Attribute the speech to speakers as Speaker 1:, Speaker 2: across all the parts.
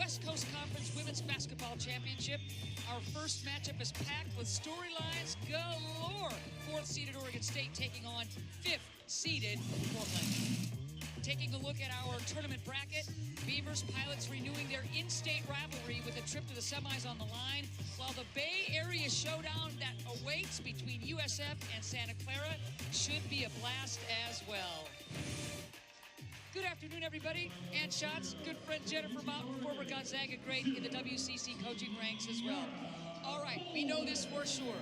Speaker 1: West Coast Conference Women's Basketball Championship. Our first matchup is packed with storylines galore. 4th-seeded Oregon State taking on 5th-seeded Portland. Taking a look at our tournament bracket, Beavers Pilots renewing their in-state rivalry with a trip to the semis on the line, while the Bay Area showdown that awaits between USF and Santa Clara should be a blast as well. Good afternoon, everybody. Ann Schatz, good friend Jennifer Mountain, former Gonzaga great in the WCC coaching ranks as well. All right, we know this for sure.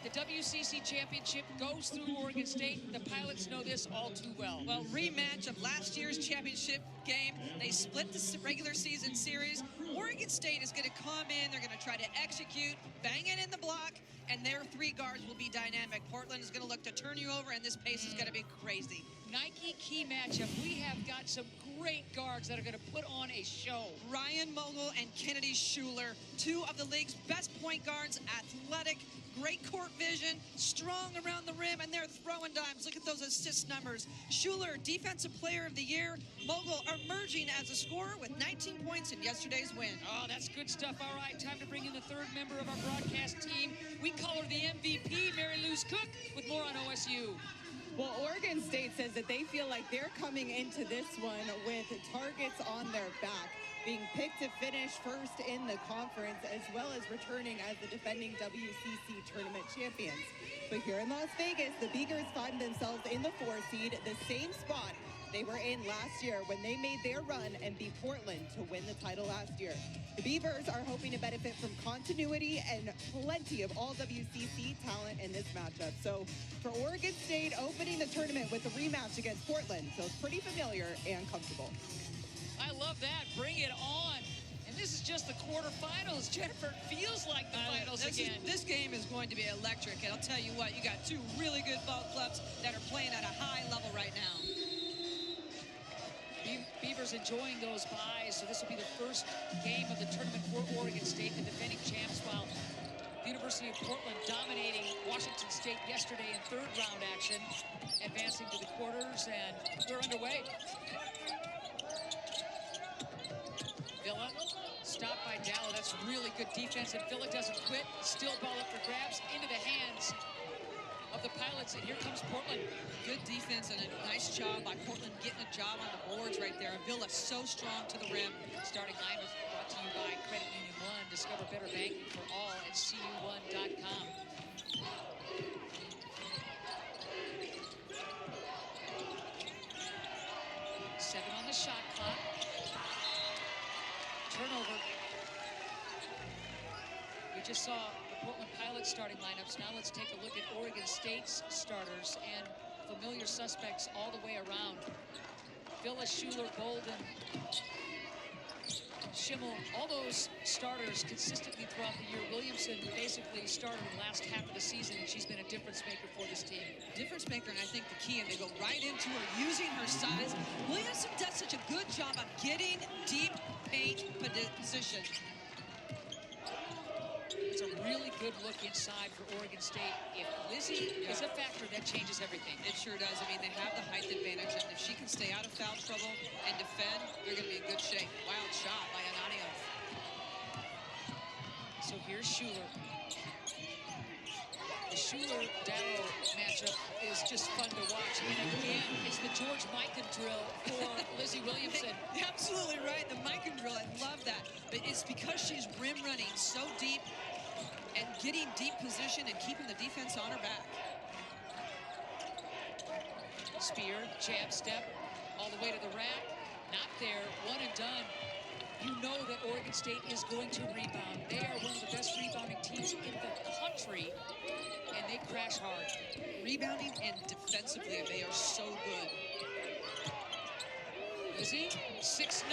Speaker 1: The WCC championship goes through Oregon State. The Pilots know this all too well.
Speaker 2: Well, rematch of last year's championship game. They split the regular season series. Oregon State is going to come in. They're going to try to execute, bang it in the block, and their 3 guards will be dynamic. Portland is going to look to turn you over, and this pace is going to be crazy.
Speaker 1: Nike key matchup. We have got some great guards that are going to put on a show.
Speaker 2: Ryan Mogul and Kennedy Schuler, 2 of the league's best point guards, athletic, great court vision, strong around the rim, and they're throwing dimes. Look at those assist numbers. Schuler, Defensive Player of the Year. Mogul emerging as a scorer with 19 points in yesterday's win.
Speaker 1: Oh, that's good stuff. All right, time to bring in the 3rd member of our broadcast team. We call her the MVP, Mary Louise Cook, with more on OSU.
Speaker 3: Well, Oregon State says that they feel like they're coming into this one with targets on their back, being picked to finish first in the conference, as well as returning as the defending WCC tournament champions. But here in Las Vegas, the Beavers find themselves in the 4th seed, the same spot they were in last year when they made their run and beat Portland to win the title last year. The Beavers are hoping to benefit from continuity and plenty of all WCC talent in this matchup. So for Oregon State, opening the tournament with a rematch against Portland feels pretty familiar and comfortable.
Speaker 1: I love that. Bring it on. And this is just the quarterfinals. Jennifer, it feels like the finals again.
Speaker 2: This game is going to be electric. And I'll tell you what, you got 2 really good ball clubs that are playing at a high level right now.
Speaker 1: Beavers enjoying those buys, so this will be the first game of the tournament for Oregon State, the defending champs, while the University of Portland dominating Washington State yesterday in 3rd round action, advancing to the quarters, and we're underway. Villa, stopped by Dallow. That's really good defense, and Villa doesn't quit. Still ball up for grabs into the hands of the Pilots, and here comes Portland.
Speaker 2: Good defense and a nice job by Portland getting a job on the boards right there. And Villa so strong to the rim.
Speaker 1: Starting line was brought to you by Credit Union One. Discover better banking for all at cu1.com. Seven on the shot clock. Turnover. We just saw the Portland Pilots starting lineups. Now let's take a look at Oregon State's starters and familiar suspects all the way around. Villa, Schuler, Bolden, Schimmel, all those starters consistently throughout the year. Williamson basically started the last half of the season, and she's been a difference maker for this team.
Speaker 2: Difference maker, and I think the key, and they go right into her, using her size. Williamson does such a good job of getting deep paint position.
Speaker 1: It's a really good look inside for Oregon State. If Lizzie is a factor, that changes everything.
Speaker 2: It sure does. I mean, they have the height advantage, and if she can stay out of foul trouble and defend, they're going to be in good shape. Wild shot by Anania.
Speaker 1: So here's Schuler. The Schuler-Dallow matchup is just fun to watch. And again, it's the George Mikan drill for Lizzie Williamson.
Speaker 2: Absolutely right, the Mikan drill. I love that. But it's because she's rim running so deep and getting deep position and keeping the defense on her back.
Speaker 1: Spear, jab step, all the way to the rack. Not there, one and done. You know that Oregon State is going to rebound. They are one of the best rebounding teams in the country, and they crash hard.
Speaker 2: Rebounding and defensively, they are so good.
Speaker 1: Lizzie, 6-0.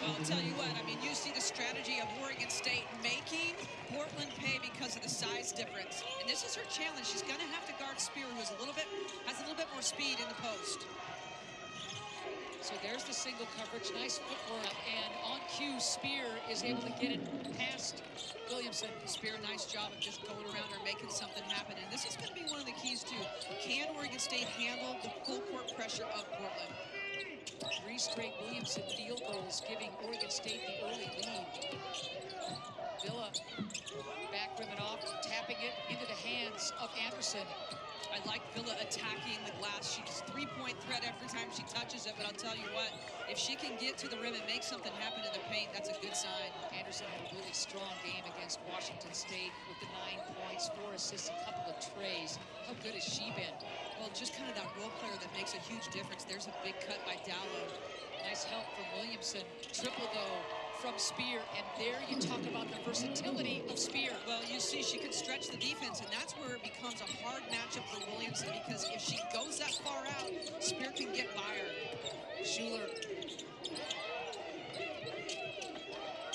Speaker 2: Well, I'll tell you what, I mean, you see the strategy of Oregon State making Portland pay because of the size difference. And this is her challenge. She's going to have to guard Spear, who has a little bit more speed in the post.
Speaker 1: So there's the single coverage, nice footwork, and on cue, Spear is able to get it past Williamson.
Speaker 2: Spear, nice job of just going around her, making something happen. And this is going to be one of the keys, too. Can Oregon State handle the full court pressure of Portland?
Speaker 1: 3 straight Williamson field goals, giving Oregon State the early lead. Villa back rimming off, tapping it into the hands of Anderson.
Speaker 2: I like Villa attacking the glass. She's three-point threat every time she touches it, but I'll tell you what, if she can get to the rim and make something happen in the paint, that's a good sign.
Speaker 1: Anderson had a really strong game against Washington State with the 9 points, 4 assists, a couple of trays. How good has she been?
Speaker 2: Well, just kind of that role player that makes a huge difference. There's a big cut by Dallow.
Speaker 1: Nice help from Williamson. Triple, though, from Spear, and there you talk about the versatility of Spear.
Speaker 2: Well, you see she can stretch the defense, and that's where it becomes a hard matchup for Williamson, because if she goes that far out, Spear can get by her.
Speaker 1: Schuler.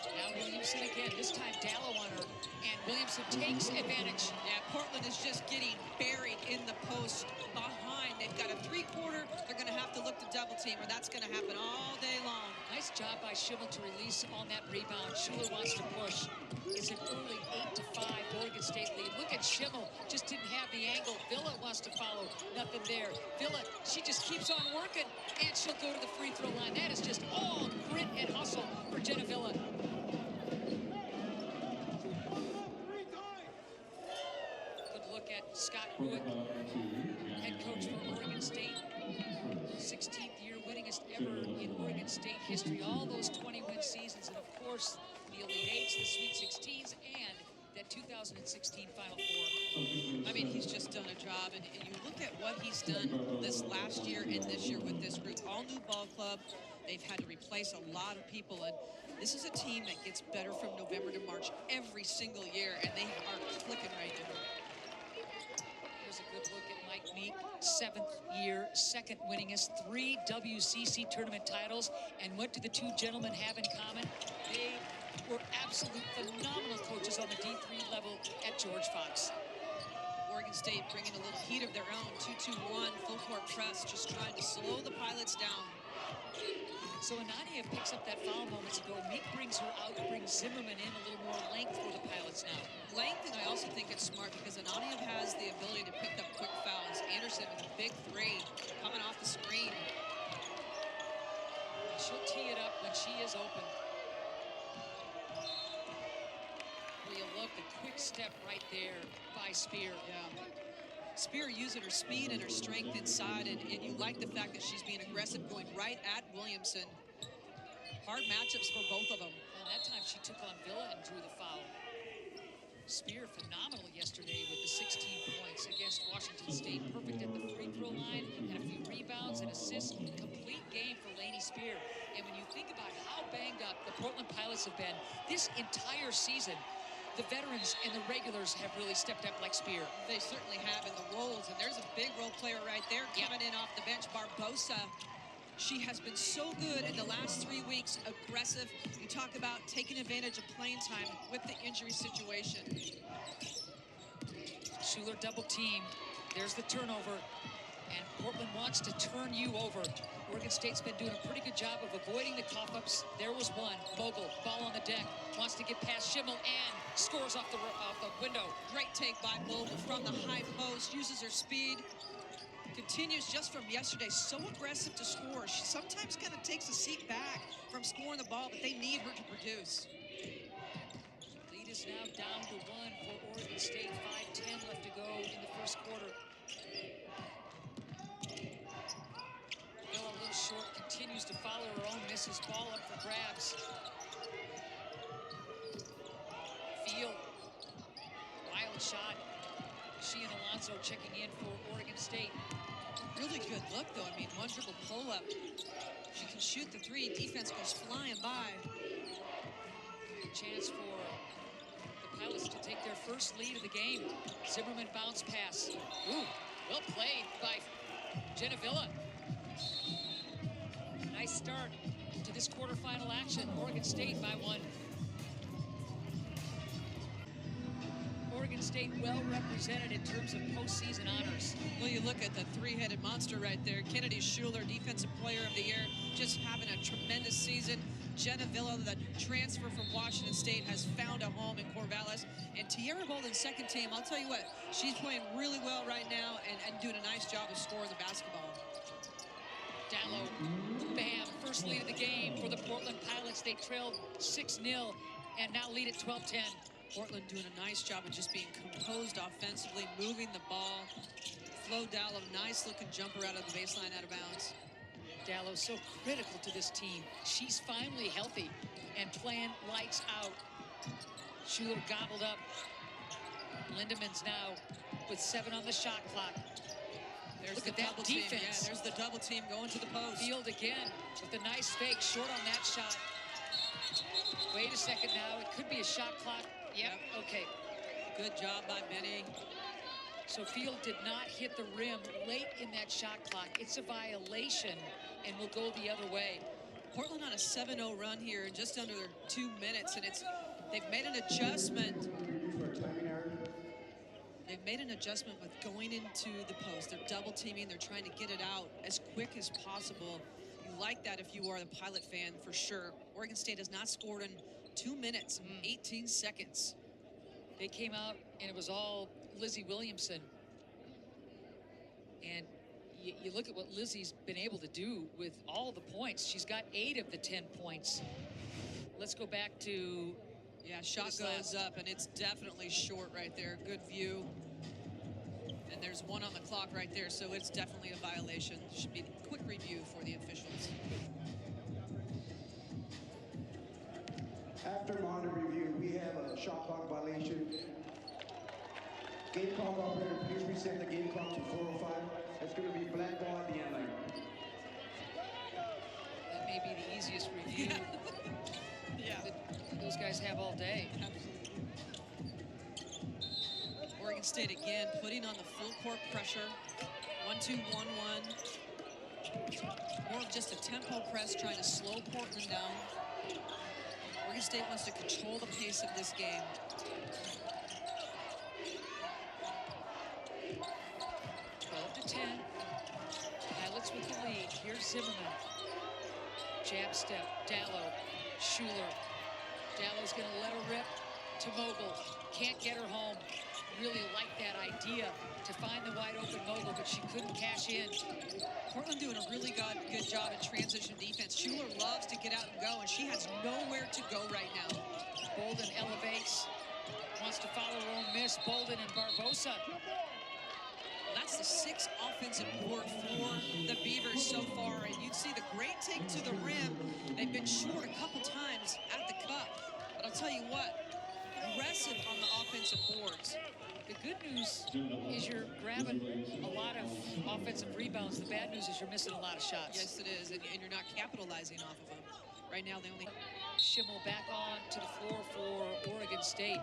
Speaker 1: Now Williamson again, this time Dallow on her, and Williamson takes advantage.
Speaker 2: Yeah, Portland is just getting buried in the post behind. They've got a three-quarter. They're going to have to look to double team, or that's going to happen all day long.
Speaker 1: Nice job by Schimmel to release on that rebound. Schuler wants to push. It's an early 8-5 Oregon State lead. Look at Schimmel, just didn't have the angle. Villa wants to follow, nothing there. Villa, she just keeps on working, and she'll go to the free throw line. That is just all grit and hustle for Jenna Villa. Good look at Scott Ruick, head coach for Oregon State. 16th year winningest ever in Oregon State history. All those 20-win seasons, and of course, the Elite Eights, the Sweet 16s, and that 2016 Final Four.
Speaker 2: I mean, he's just done a job, and you look at what he's done this last year and this year with this group. All new ball club. They've had to replace a lot of people, and this is a team that gets better from November to March every single year, and they are clicking right now.
Speaker 1: Here's a good look at Mike Meek, 7th year, 2nd winningest, 3 WCC tournament titles. And what do the two gentlemen have in common? They were absolute phenomenal coaches on the D3 level at George Fox.
Speaker 2: Oregon State bringing a little heat of their own, 2-2-1, full court press, just trying to slow the Pilots down.
Speaker 1: So Anania picks up that foul moments ago. Meek brings her out, brings Zimmerman in, a little more length for the Pilots now.
Speaker 2: Length, and I also think it's smart because Anania has the ability to pick up quick fouls. Anderson with a big three coming off the screen.
Speaker 1: She'll tee it up when she is open. Will you look, the quick step right there by Spear.
Speaker 2: Yeah. Spear using her speed and her strength inside, and you like the fact that she's being aggressive, going right at Williamson. Hard matchups for both of them.
Speaker 1: Well, that time she took on Villa and drew the foul. Spear phenomenal yesterday with the 16 points against Washington State. Perfect at the free throw line, and a few rebounds and assists. Complete game for Lainey Spear. And when you think about how banged up the Portland Pilots have been this entire season, the veterans and the regulars have really stepped up like Spear.
Speaker 2: They certainly have in the roles, and there's a big role player right there coming in off the bench, Barbosa. She has been so good in the last 3 weeks, aggressive. You talk about taking advantage of playing time with the injury situation.
Speaker 1: Schuler double team. There's the turnover, and Portland wants to turn you over. Oregon State's been doing a pretty good job of avoiding the cough-ups. There was one. Bogle, ball on the deck, wants to get past Schimmel and scores off the window.
Speaker 2: Great take by Bogle from the high post, uses her speed. Continues just from yesterday, so aggressive to score. She sometimes kind of takes a seat back from scoring the ball, but they need her to produce.
Speaker 1: Lead is now down to 1 for Oregon State. 5:10 left to go in the first quarter. Villa a little short, continues to follow her own, misses ball up for grabs. Field, wild shot. She and Alonso checking in for Oregon State.
Speaker 2: Really good look, though. I mean, one dribble pull-up. She can shoot the three. Defense goes flying by.
Speaker 1: Chance for the Pilots to take their first lead of the game. Zimmerman bounce pass. Ooh, well played by Jenna Villa. Nice start to this quarterfinal action. Oregon State by 1. Oregon State well represented in terms of postseason honors.
Speaker 2: Well, you look at the three-headed monster right there. Kennedy Schuler, Defensive Player of the Year, just having a tremendous season. Jenna Villa, the transfer from Washington State, has found a home in Corvallis. And Tierra Bolden, second team, I'll tell you what, she's playing really well right now and doing a nice job of scoring the basketball.
Speaker 1: Dallow, bam. first lead of the game for the Portland Pilots. They trailed 6-0 and now lead at 12-10.
Speaker 2: Portland doing a nice job of just being composed offensively, moving the ball. Flo Dallow, nice looking jumper out of the baseline, out of bounds.
Speaker 1: Dallow so critical to this team. She's finally healthy and playing lights out. Schuler gobbled up. Lindemann's now with 7 on the shot clock.
Speaker 2: There's
Speaker 1: Look
Speaker 2: the
Speaker 1: at that
Speaker 2: double team.
Speaker 1: defense.
Speaker 2: Yeah, there's the double team going to the post.
Speaker 1: Field again with a nice fake, short on that shot. Wait a second now, it could be a shot clock. Yep. Okay.
Speaker 2: Good job by Benny.
Speaker 1: So Field did not hit the rim late in that shot clock. It's a violation and will go the other way.
Speaker 2: Portland on a 7-0 run here in just under 2 minutes, and they've made an adjustment. They've made an adjustment with going into the post. They're double teaming. They're trying to get it out as quick as possible. You like that if you are the Pilot fan, for sure. Oregon State has not scored in 2 minutes and 18 seconds.
Speaker 1: They came out and it was all Lizzie Williamson. And you look at what Lizzie's been able to do with all the points. She's got 8 of the 10 points. Let's go back to...
Speaker 2: Yeah, shot goes up, and it's definitely short right there. Good view. And there's 1 on the clock right there, so it's definitely a violation. Should be a quick review for the officials.
Speaker 4: After monitor review, we have a shot clock violation. Game clock operator, please reset the game clock to 4:05. It's going to be black ball at the end line.
Speaker 1: That may be the easiest review that those guys have all day.
Speaker 2: Oregon State again putting on the full court pressure. 1-2-1-1. More of just a tempo press, trying to slow Portland down. Oregon State wants to control the pace of this game.
Speaker 1: 12-10. Pilots with the lead. Here's Zimmerman. Jab step. Dallow. Schuler. Dallow's going to let her rip to Mogul. Can't get her home. Really like that idea to find the wide open Mogul, but she couldn't cash in.
Speaker 2: Portland doing a really good job in transition defense. Schuler loves to get out and go, and she has nowhere to go right now.
Speaker 1: Bolden elevates. Wants to follow her own miss. Bolden and Barbosa.
Speaker 2: That's the 6th offensive board for the Beavers so far, and you'd see the great take to the rim. They've been short a couple times at the cup, but I'll tell you what, aggressive on the offensive boards.
Speaker 1: The good news is you're grabbing a lot of offensive rebounds. The bad news is you're missing a lot of shots.
Speaker 2: Yes, it is, and you're not capitalizing off of them. Right now, they only...
Speaker 1: Schimmel back on to the floor for Oregon State.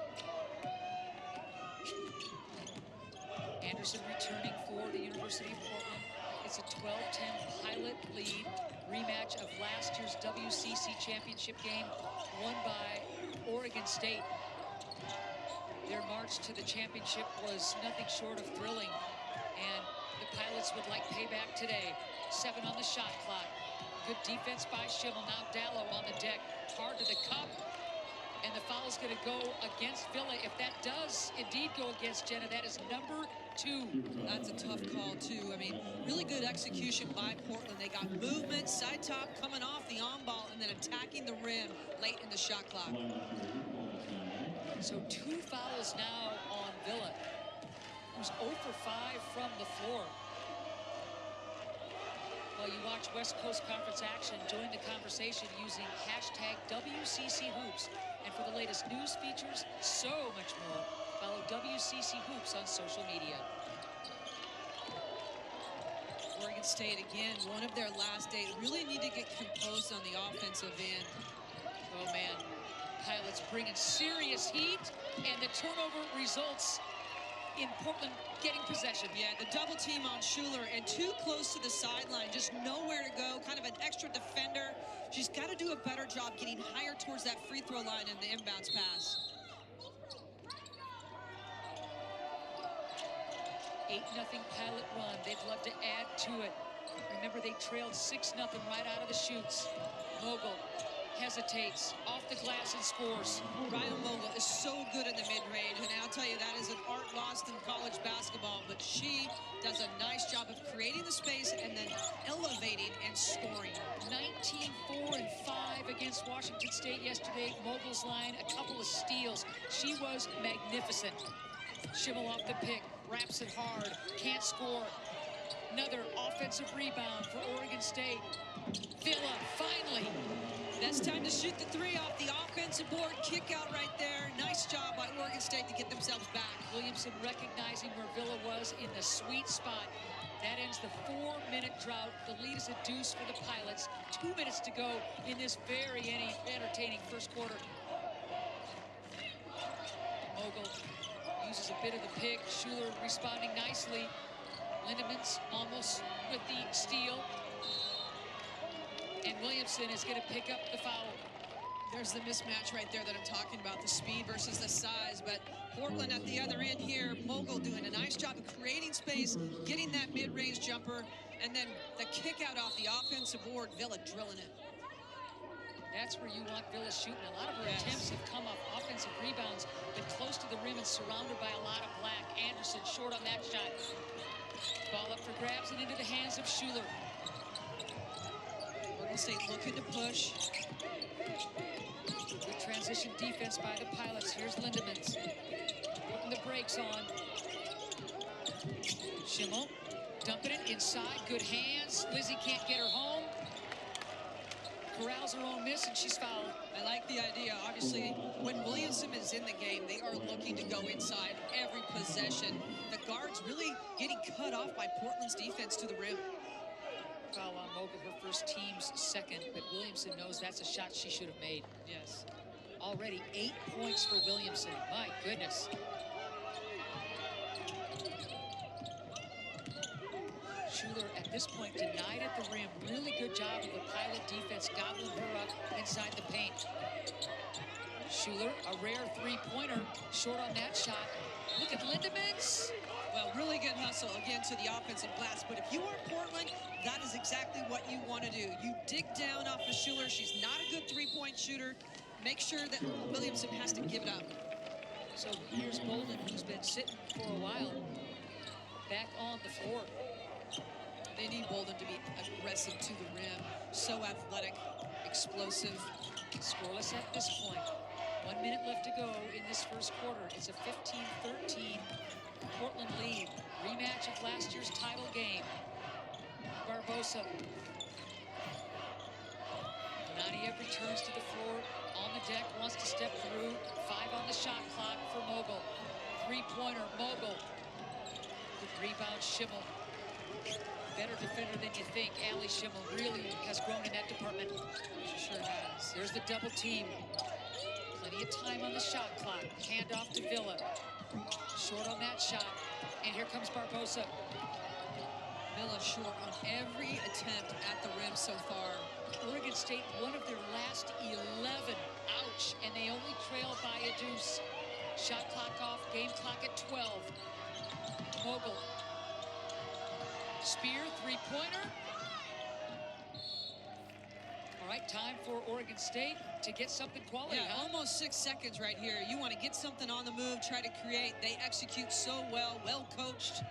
Speaker 1: Anderson returning for the University of Portland. It's a 12-10 Pilot lead. Rematch of last year's WCC championship game won by Oregon State. Their march to the championship was nothing short of thrilling, and the Pilots would like payback today. 7 on the shot clock. Good defense by Schimmel. Now Dallow on the deck. Hard to the cup. And the foul is going to go against Villa. If that does indeed go against Jenna, that is number 2.
Speaker 2: That's a tough call, too. I mean, really good execution by Portland. They got movement, side top coming off the on ball, and then attacking the rim late in the shot clock.
Speaker 1: So 2 fouls now on Villa, who's 0 for 5 from the floor. While you watch West Coast Conference action, join the conversation using hashtag WCCHoops. And for the latest news, features, so much more, follow WCC Hoops on social media.
Speaker 2: Oregon State, again, one of their last 8. Really need to get composed on the offensive end.
Speaker 1: Oh, man. Pilots bringing serious heat, and the turnover results in Portland getting possession.
Speaker 2: Yeah, the double team on Schuler, and too close to the sideline, just nowhere to go, kind of an extra defender. She's got to do a better job getting higher towards that free throw line in the inbounds pass.
Speaker 1: 8-0 Pilot run. They'd love to add to it. Remember, they trailed 6-0 right out of the chutes. Mogul hesitates, off the glass and scores.
Speaker 2: Ryan Mogul is so good in the mid-range, and I'll tell you, that is an art lost in college basketball, but she does a nice job of creating the space and then elevating and scoring.
Speaker 1: 19-4-5 against Washington State yesterday. Mogul's line, a couple of steals. She was magnificent. Schimmel off the pick, wraps it hard, can't score. Another offensive rebound for Oregon State. Villa, finally.
Speaker 2: That's time to shoot the three off the offensive board. Kick out right there. Nice job by Oregon State to get themselves back.
Speaker 1: Williamson recognizing where Villa was in the sweet spot. That ends the 4-minute drought. The lead is a deuce for the Pilots. 2 minutes to go in this very entertaining first quarter. Mogul uses a bit of the pick. Schuler responding nicely. Lindemans almost with the steal. And Williamson is going to pick up the foul.
Speaker 2: There's the mismatch right there that I'm talking about, the speed versus the size. But Portland at the other end here, Mogul doing a nice job of creating space, getting that mid-range jumper, and then the kick out off the offensive board, Villa drilling it.
Speaker 1: That's where you want Villa shooting. A lot of her attempts have come off offensive rebounds, but close to the rim and surrounded by a lot of black. Anderson short on that shot. Ball up for grabs and into the hands of Schuler.
Speaker 2: Oregon State looking to push.
Speaker 1: Good transition defense by the Pilots. Here's Lindemans putting the brakes on. Schimmel dumping it inside. Good hands. Lizzie can't get her home. Corrals her own miss, and she's fouled.
Speaker 2: I like the idea. Obviously, when Williamson is in the game, they are looking to go inside every possession. The guards really getting cut off by Portland's defense to the rim.
Speaker 1: Foul on Mogul, her first team's second, but Williamson knows that's a shot she should have made.
Speaker 2: Yes.
Speaker 1: Already 8 points for Williamson. My goodness. Schuler at this point denied at the rim. Really good job of the Pilot defense gobbling her up inside the paint. Schuler, a rare three-pointer, short on that shot. Look at Lindemans.
Speaker 2: Well, really good hustle again to the offensive glass. But if you are Portland, that is exactly what you want to do. You dig down off of Schuler. She's not a good three-point shooter. Make sure that Williamson has to give it up.
Speaker 1: So here's Bolden, who's been sitting for a while, back on the floor.
Speaker 2: They need Bolden to be aggressive to the rim. So athletic, explosive.
Speaker 1: Scoreless at this point. 1 minute left to go in this first quarter. It's a 15-13 Portland lead. Rematch of last year's title game. Barbosa. Nadia returns to the floor. On the deck, wants to step through. 5 on the shot clock for Mogul. Three-pointer, Mogul. Good rebound, Schimmel. Better defender than you think. Allie Schimmel really has grown in that department.
Speaker 2: She sure has.
Speaker 1: There's the double team. Plenty of time on the shot clock. Hand off to Villa. Short on that shot. And here comes Barbosa.
Speaker 2: Villa short on every attempt at the rim so far.
Speaker 1: Oregon State, one of their last 11. Ouch. And they only trail by a deuce. Shot clock off. Game clock at 12. Mogul. Spear, three-pointer. All right, time for Oregon State to get something quality.
Speaker 2: Yeah, almost 6 seconds right here. You want to get something on the move, try to create. They execute so well, well coached.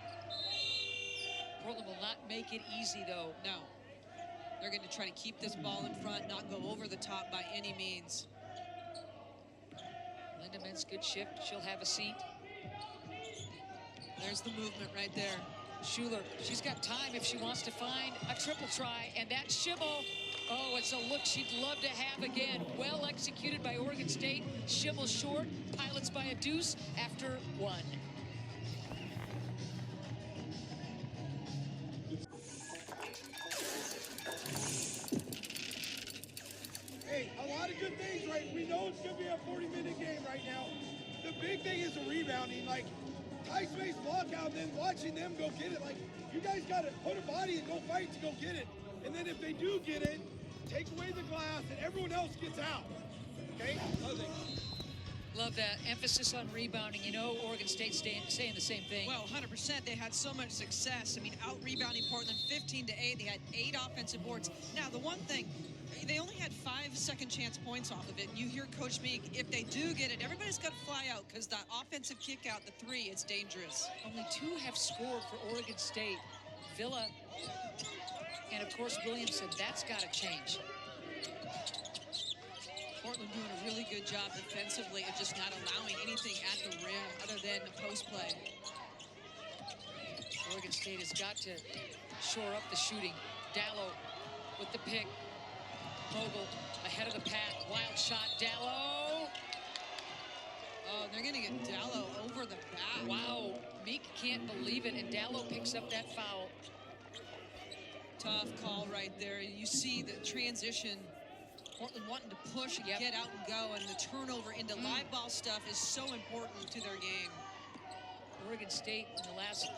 Speaker 1: Portland will not make it easy, though.
Speaker 2: No. They're going to try to keep this ball in front, not go over the top by any means.
Speaker 1: Lindemans, good shift. She'll have a seat.
Speaker 2: There's the movement right there.
Speaker 1: Schuler, she's got time if she wants to find a triple try, and that Schimmel, oh, it's a look she'd love to have again. Well executed by Oregon State. Schimmel short, Pilots by a deuce after 1.
Speaker 5: Hey, a lot of good things, right? We know it's going to be a 40-minute game right now. The big thing is the rebounding. Like, high space block out, then watching them go get it. Like, you guys got to put a body and go fight to go get it. And then if they do get it, take away the glass and everyone else gets out. Okay?
Speaker 1: Love that emphasis on rebounding. You know, Oregon State saying the same thing.
Speaker 2: Well, 100%. They had so much success. I mean, out-rebounding Portland 15-8. They had 8 offensive boards. Now, the one thing, They only had 5 second chance points off of it. And you hear Coach Meek, if they do get it, everybody's got to fly out because that offensive kick out, the 3, it's dangerous.
Speaker 1: Only 2 have scored for Oregon State. Villa and, of course, Williamson. That's got to change.
Speaker 2: Portland doing a really good job defensively of just not allowing anything at the rim other than the post play.
Speaker 1: Oregon State has got to shore up the shooting. Dallow with the pick. Mogul ahead of the pack. Wild shot. Dallow.
Speaker 2: Oh, they're going to get Dallow over the back.
Speaker 1: Wow. Meek can't believe it, and Dallow picks up that foul.
Speaker 2: Tough call right there. You see the transition. Portland wanting to push and get out and go, and the turnover into live ball stuff is so important to their game.
Speaker 1: Oregon State in the last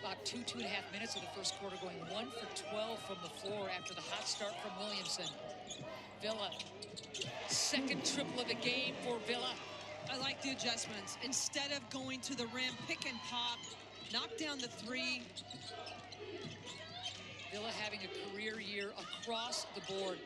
Speaker 1: about 2.5 minutes of the first quarter going 1 for 12 from the floor after the hot start from Williamson. Villa, second triple of the game for Villa.
Speaker 2: I like the adjustments. Instead of going to the rim, pick and pop, knock down the 3.
Speaker 1: Villa having a career year across the board.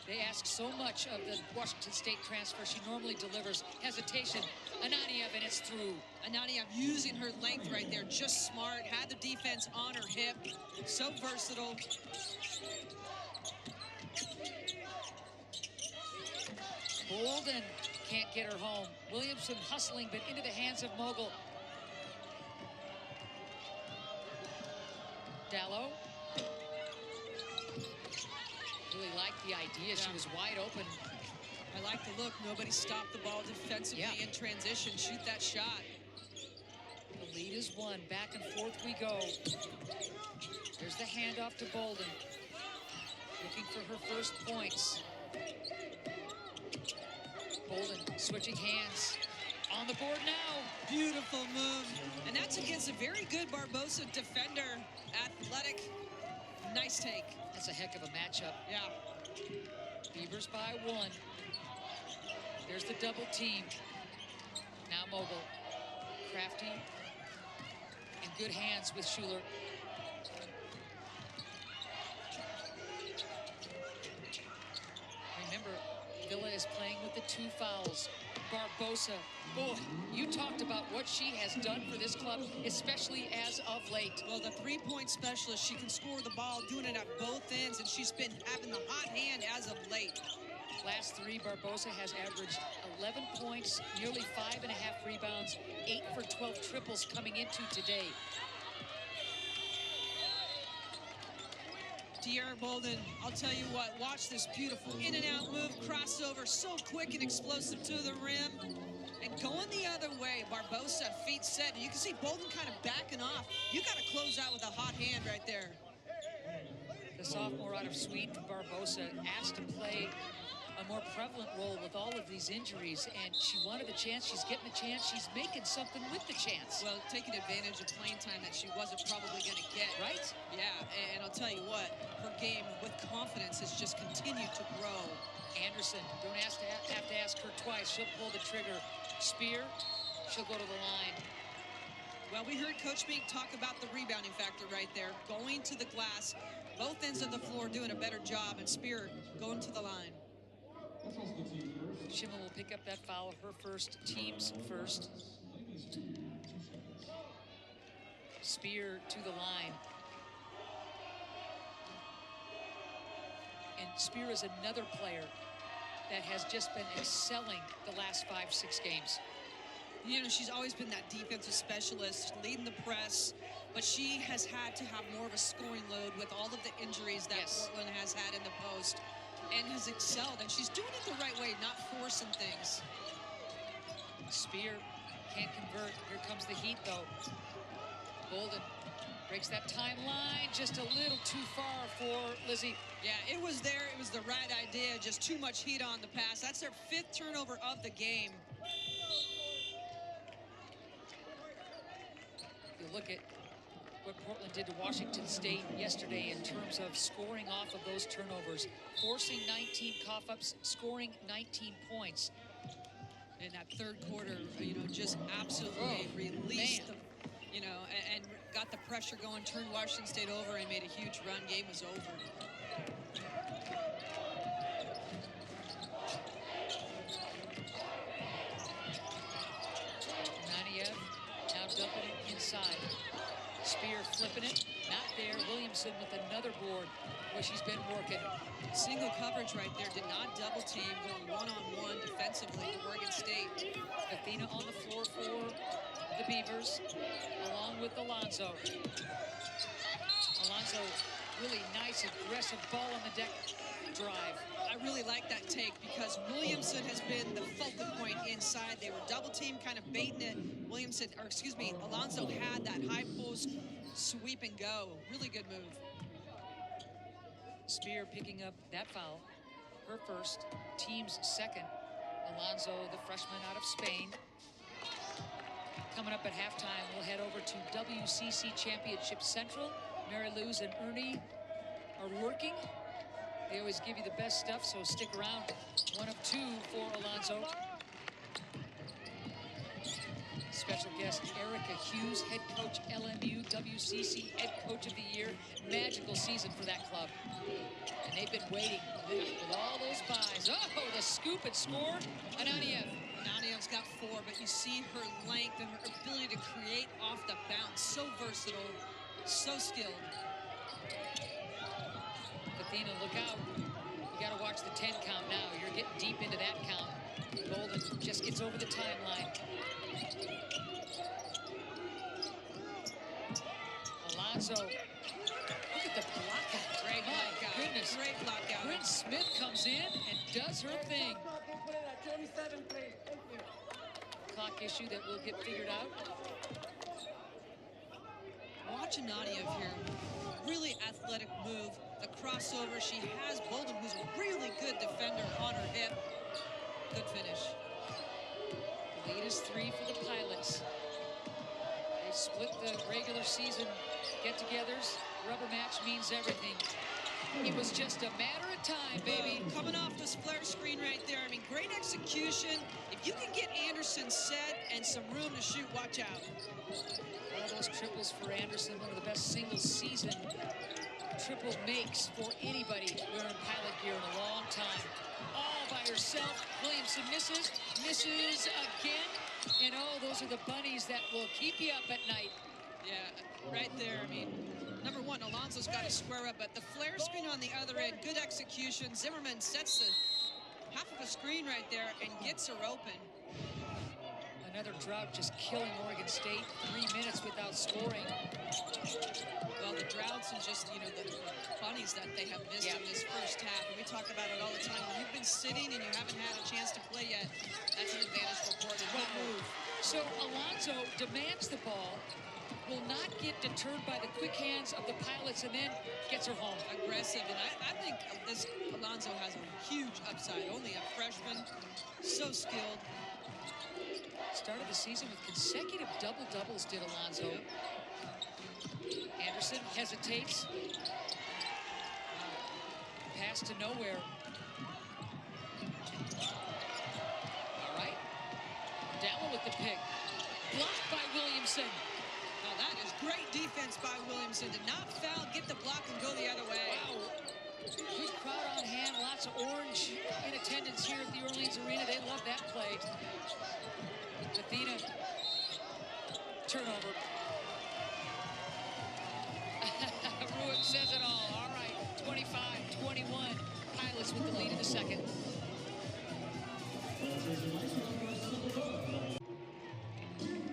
Speaker 1: They ask so much of the Washington State transfer. She normally delivers. Hesitation. Ananiev, and it's through.
Speaker 2: Ananiev using her length right there. Just smart. Had the defense on her hip. So versatile.
Speaker 1: Bolden can't get her home. Williamson hustling, but into the hands of Mogul. Dallow. Really liked the idea. She was wide open.
Speaker 2: I like the look. Nobody stopped the ball defensively in transition. Shoot that shot.
Speaker 1: The lead is 1. Back and forth we go. There's the handoff to Bolden. Looking for her first points. Bolden switching hands. On the board now.
Speaker 2: Beautiful move. And that's against a very good Barbosa defender. Athletic. Nice take.
Speaker 1: That's a heck of a matchup.
Speaker 2: Yeah.
Speaker 1: Beavers by 1. There's the double team. Now Mogul. Crafty. In good hands with Schuler. Remember, Villa is playing with the 2 fouls. Barbosa. Oh, you talked about what she has done for this club, especially as of late.
Speaker 2: Well, the 3-point specialist, she can score the ball, doing it at both ends, and she's been having the hot hand as of late.
Speaker 1: Last 3, Barbosa has averaged 11 points, nearly 5.5 rebounds, 8 for 12 triples coming into today.
Speaker 2: De'Ara Bolden, I'll tell you what, watch this beautiful in and out move, crossover, so quick and explosive to the rim. And going the other way, Barbosa, feet set. And you can see Bolden kind of backing off. You got to close out with a hot hand right there.
Speaker 1: The sophomore out of Sweden, Barbosa, asked to play a more prevalent role with all of these injuries, and she wanted the chance. She's getting the chance. She's making something with the chance.
Speaker 2: Well, taking advantage of playing time that she wasn't probably going to get.
Speaker 1: Right?
Speaker 2: Yeah, and I'll tell you what, her game with confidence has just continued to grow.
Speaker 1: Anderson, don't have to ask her twice. She'll pull the trigger. Spear, she'll go to the line.
Speaker 2: Well, we heard Coach Meek talk about the rebounding factor right there. Going to the glass, both ends of the floor doing a better job, and Spear going to the line.
Speaker 1: Schimmel will pick up that foul, her first, team's first. Spear to the line. And Spear is another player that has just been excelling the last 5-6 games.
Speaker 2: You know, she's always been that defensive specialist, leading the press, but she has had to have more of a scoring load with all of the injuries that Portland has had in the post, and has excelled, and she's doing it the right way, not forcing things.
Speaker 1: Spear can't convert. Here comes the heat, though. Bolden breaks that timeline just a little too far for Lizzie.
Speaker 2: Yeah, it was there. It was the right idea. Just too much heat on the pass. That's their 5th turnover of the game.
Speaker 1: If you look at what Portland did to Washington State yesterday in terms of scoring off of those turnovers, forcing 19 cough-ups, scoring 19 points.
Speaker 2: In that 3rd quarter, you know, just absolutely released the, you know, and got the pressure going, turned Washington State over and made a huge run. Game was over.
Speaker 1: Williamson with another board where she's been working.
Speaker 2: Single coverage right there, did not double team, going one-on-one defensively for Oregon State.
Speaker 1: Athena on the floor for the Beavers, along with Alonso. Alonso, really nice, aggressive ball on the deck drive.
Speaker 2: I really like that take because Williamson has been the focal point inside. They were double team, kind of baiting it. Alonso had that high post sweep and go. Really good move.
Speaker 1: Spear picking up that foul, her first, team's second. Alonso, the freshman out of Spain. Coming up at halftime, we'll head over to WCC Championship Central. Mary Lou's and Ernie are working. They always give you the best stuff, so stick around. 1 of 2 for Alonso. Special guest Erica Hughes, head coach LMU, WCC head coach of the year. Magical season for that club. And they've been waiting with all those buys. Oh, the scoop and score.
Speaker 2: Ananiev's got 4, but you see her length and her ability to create off the bounce. So versatile, so skilled.
Speaker 1: Athena, look out. You got to watch the 10 count now. You're getting deep into that count. Bolden just gets over the timeline. Alonso, look at the blockout.
Speaker 2: Great blockout.
Speaker 1: Goodness.
Speaker 2: Great blockout.
Speaker 1: Bryn Smith comes in and does her thing. Clock issue that will get figured out.
Speaker 2: Watch Ananiev here. Really athletic move. The crossover. She has Bolden, who's a really good defender, on her hip. Good finish.
Speaker 1: The lead is 3 for the Pilots. They split the regular season get-togethers. Rubber match means everything. It was just a matter of time, baby.
Speaker 2: Coming off this flare screen right there. I mean, great execution. If you can get Anderson set and some room to shoot, watch out.
Speaker 1: All those triples for Anderson, one of the best single season triple makes for anybody wearing Pilot gear in a long time. All by herself. Williamson misses again. And oh, those are the bunnies that will keep you up at night.
Speaker 2: Yeah, right there. I mean, number one, Alonso's got to square up, but the flare screen on the other end, good execution. Zimmerman sets the half of a screen right there and gets her open.
Speaker 1: Another drought just killing Oregon State. 3 minutes without scoring.
Speaker 2: Well, the droughts and just, you know, the bunnies that they have missed in this first half. And we talk about it all the time. When you've been sitting and you haven't had a chance to play yet, that's an advantage for Portland. Good move.
Speaker 1: So Alonso demands the ball, will not get deterred by the quick hands of the Pilots, and then gets her home.
Speaker 2: Aggressive, and I think this Alonso has a huge upside. Only a freshman, so skilled.
Speaker 1: Started the season with consecutive double-doubles, did Alonso. Anderson hesitates. Pass to nowhere. All right. Dalla with the pick. Blocked by Williamson.
Speaker 2: Now that is great defense by Williamson. Did not foul, get the block, and go the other way.
Speaker 1: Wow. Good crowd on hand. Lots of orange in attendance here at the Orleans Arena. They love that play. Athena. Turnover. Ruick says it all. All right. 25-21. Pilots with the lead in the second.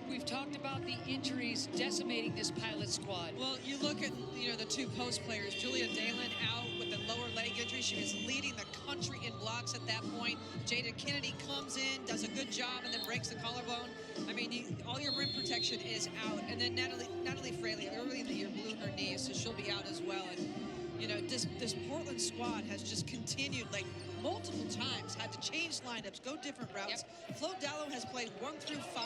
Speaker 1: We've talked about the injuries decimating this Pilot squad.
Speaker 2: Well, you look at, you know, the two post players. Julia Dalen out with a lower leg injury. She was leading the country in blocks at that point. Jada Kennedy comes in, does a good job, and then breaks the collarbone. I mean, all your rim protection is out. And then Natalie Fraley, early in the year, blew her knee, so she'll be out as well. And, you know, this Portland squad has just continued, like, multiple times, had to change lineups, go different routes. Yep. Flo Dallo has played 1 through 5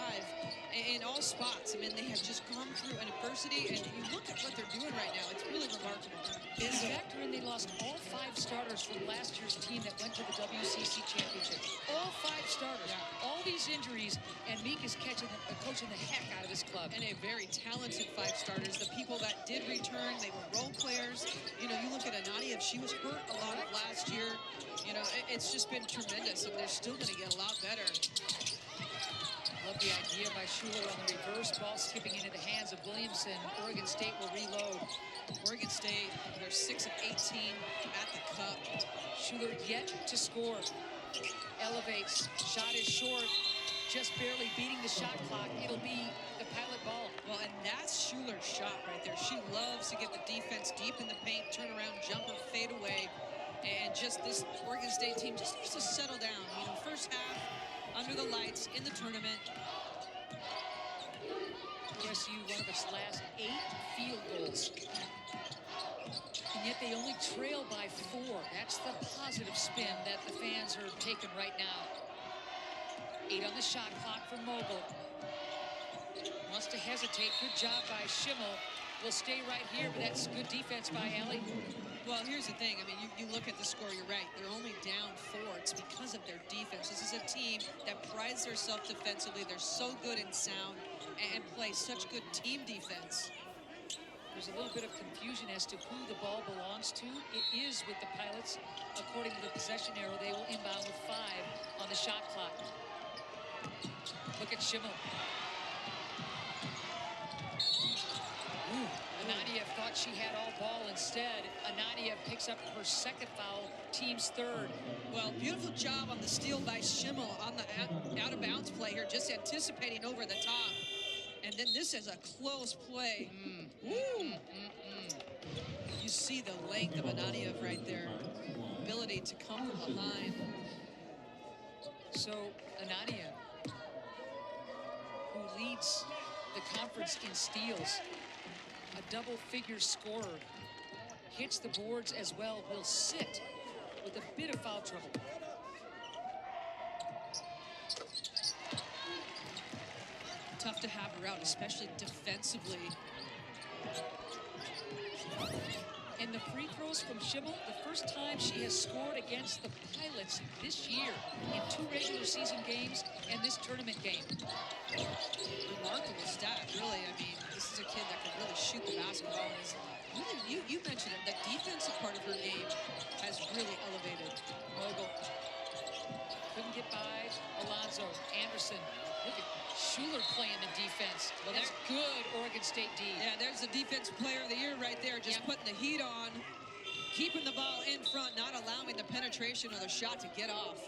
Speaker 2: in all spots. I mean, they have just gone through an adversity, and you look at what they're doing right now. It's really remarkable.
Speaker 1: Factor in, they lost all 5 starters from last year's team that went to the WCC Championship. All 5 starters. Yeah. All these injuries, and Meek is coaching the heck out of this club.
Speaker 2: And a very talented 5 starters. The people that did return, they were role players. You know, you look at Ananiev, she was hurt a lot of last year. You know, it's just been tremendous, and they're still going to get a lot better.
Speaker 1: Love the idea idea by Schuler on the reverse. Ball skipping into the hands of Williamson. Oregon State will reload.
Speaker 2: Oregon State, they're 6 of 18 at the cup.
Speaker 1: Schuler yet to score. Elevates. Shot is short. Just barely beating the shot clock. It'll be the Pilot ball.
Speaker 2: Well, and that's Schuler's shot right there. She loves to get the defense deep in the paint, turn around, jumper, fade away. And just this Oregon State team just needs to settle down. You know, first half, under the lights, in the tournament.
Speaker 1: OSU, one of its last 8 field goals. And yet they only trail by 4. That's the positive spin that the fans are taking right now. 8 on the shot clock for Mogul. Wants to hesitate. Good job by Schimmel. Will stay right here, but that's good defense by Allie.
Speaker 2: Well, here's the thing. I mean, you look at the score, you're right. They're only down 4. It's because of their defense. This is a team that prides themselves defensively. They're so good and sound and play such good team defense.
Speaker 1: There's a little bit of confusion as to who the ball belongs to. It is with the Pilots. According to the possession arrow, they will inbound with 5 on the shot clock. Look at Schimmel. Ananiev thought she had all ball instead. Ananiev picks up her 2nd foul, team's 3rd.
Speaker 2: Well, beautiful job on the steal by Schimmel on the out-of-bounds play here, just anticipating over the top. And then this is a close play. You see the length of Ananiev right there. Ability to come from behind.
Speaker 1: So Ananiev, who leads the conference in steals, a double-figure scorer, hits the boards as well, will sit with a bit of foul trouble.
Speaker 2: Tough to have her out, especially defensively.
Speaker 1: And the free throws from Schimmel, the first time she has scored against the Pilots this year in 2 regular season games and this tournament game.
Speaker 2: Remarkable stat, really. I mean, this is a kid that can really shoot the basketball. You mentioned it, the defensive part of her game has really elevated.
Speaker 1: Mogul couldn't get by Alonzo. Anderson. Look at Schuler playing the defense. Well, that's good Oregon State D.
Speaker 2: Yeah, there's the defense player of the year right there, just putting the heat on, keeping the ball in front, not allowing the penetration or the shot to get off.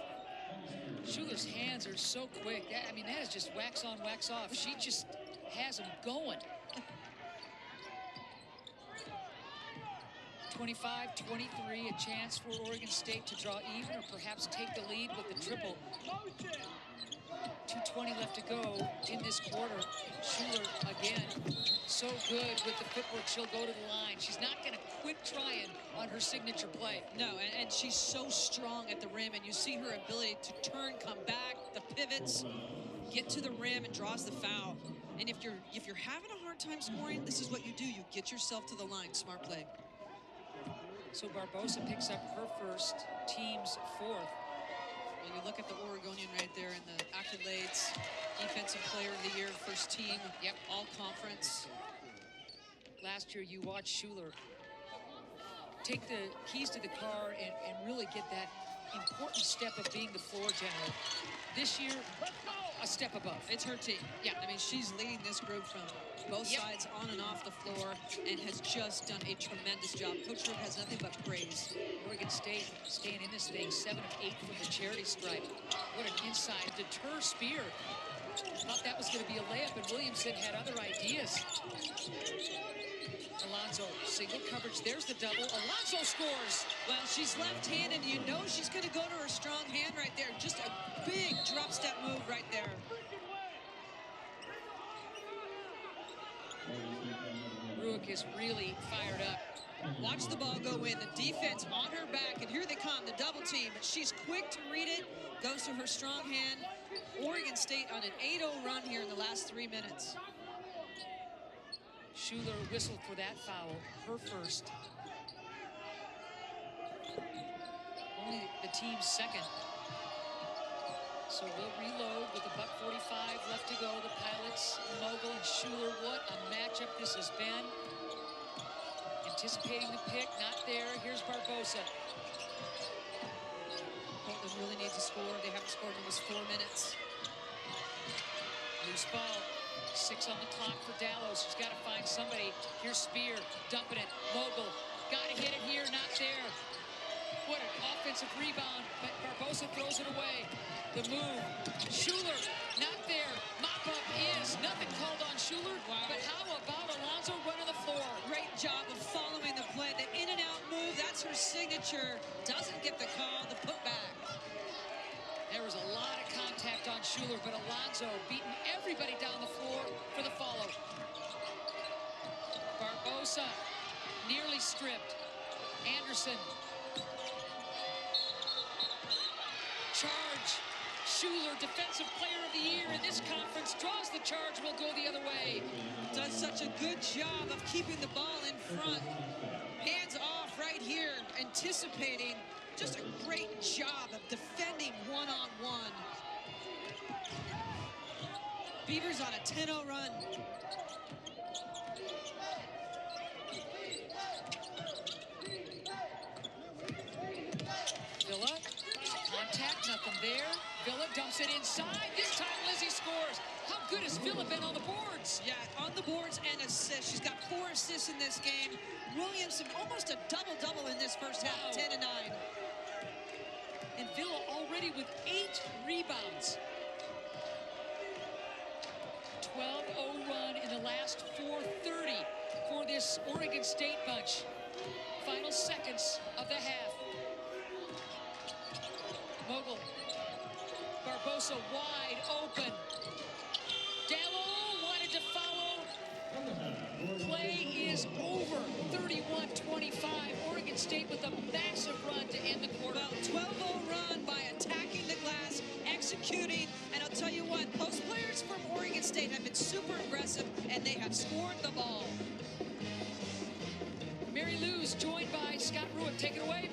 Speaker 1: Schuler's hands are so quick. I mean, that is just wax on, wax off. She just has them going. 25-23, a chance for Oregon State to draw even or perhaps take the lead with the triple. 2:20 left to go in this quarter. Schuler again, so good with the footwork. She'll go to the line. She's not going to quit trying on her signature play.
Speaker 2: No, and she's so strong at the rim, and you see her ability to turn, come back, the pivots, get to the rim, and draws the foul. And if you're having a hard time scoring, this is what you do. You get yourself to the line. Smart play.
Speaker 1: So Barbosa picks up her first, team's 4th.
Speaker 2: When you look at the Oregonian right there in the accolades, defensive player of the year, first team, all conference.
Speaker 1: Last year you watched Schuler take the keys to the car and really get that important step of being the floor general. This year, a step above.
Speaker 2: It's her team. Yeah, I mean, she's leading this group from both sides, on and off the floor, and has just done a tremendous job. Coach Rupp has nothing but praise.
Speaker 1: Oregon State staying in this thing, 7 of 8 from the charity stripe. What an inside deter spear. Thought that was going to be a layup, and Williamson had other ideas. Alonzo, single coverage. There's the double. Alonzo scores.
Speaker 2: Well, she's left-handed. You know she's going to go to her strong hand right there. Just a big drop-step move right there.
Speaker 1: Ruick is really fired up.
Speaker 2: Watch the ball go in. The defense on her back, and here they come, the double team. But she's quick to read it, goes to her strong hand. Oregon State on an 8-0 run here in the last 3 minutes.
Speaker 1: Schuler whistled for that foul, her first. Only the team's 2nd. So we'll reload with a $1:45 left to go. The Pilots, Mogul and Schuler. What a matchup this has been. Anticipating the pick, not there. Here's Barbosa.
Speaker 2: Bolden really needs a score. They haven't scored in almost 4 minutes.
Speaker 1: loose ball. 6 on the clock for Dallows. She's got to find somebody. Here's Spear dumping it. Mogul got to hit it here, not there. What an offensive rebound, but Barbosa throws it away. The move. Schuler, not there. Mop-up is. Nothing called on Schuler, but how about Alonso running the floor?
Speaker 2: Great job of following the play. The in-and-out move, that's her signature. Doesn't get the call, the putback.
Speaker 1: There was a lot of contact on Schuler, but Alonso beating everybody down the floor for the follow. Barbosa nearly stripped. Anderson. Charge. Schuler, Defensive Player of the Year in this conference, draws the charge, will go the other way.
Speaker 2: Does such a good job of keeping the ball in front. Hands off right here, anticipating. Just a great job of defending one-on-one. Beavers on a 10-0 run.
Speaker 1: Villa, contact, nothing there. Villa dumps it inside. This time Lizzie scores. How good has Villa been on the boards?
Speaker 2: Yeah, on the boards and assists. She's got 4 assists in this game. Williamson almost a double-double in this first half, 10 and 9.
Speaker 1: And Villa already with 8 rebounds. 12-0 run in the last 4:30 for this Oregon State bunch. Final seconds of the half. Mogul. Barbosa wide open. Dallo wanted to follow. Play is over. 31-25. Oregon State with a massive run to end the quarter.
Speaker 2: Well, 12-0 run by attacking the glass, executing, and I'll tell you what, post players from Oregon State have been super aggressive, and they have scored the ball.
Speaker 1: Mary Lou's joined by Scott Ruick. Take it away.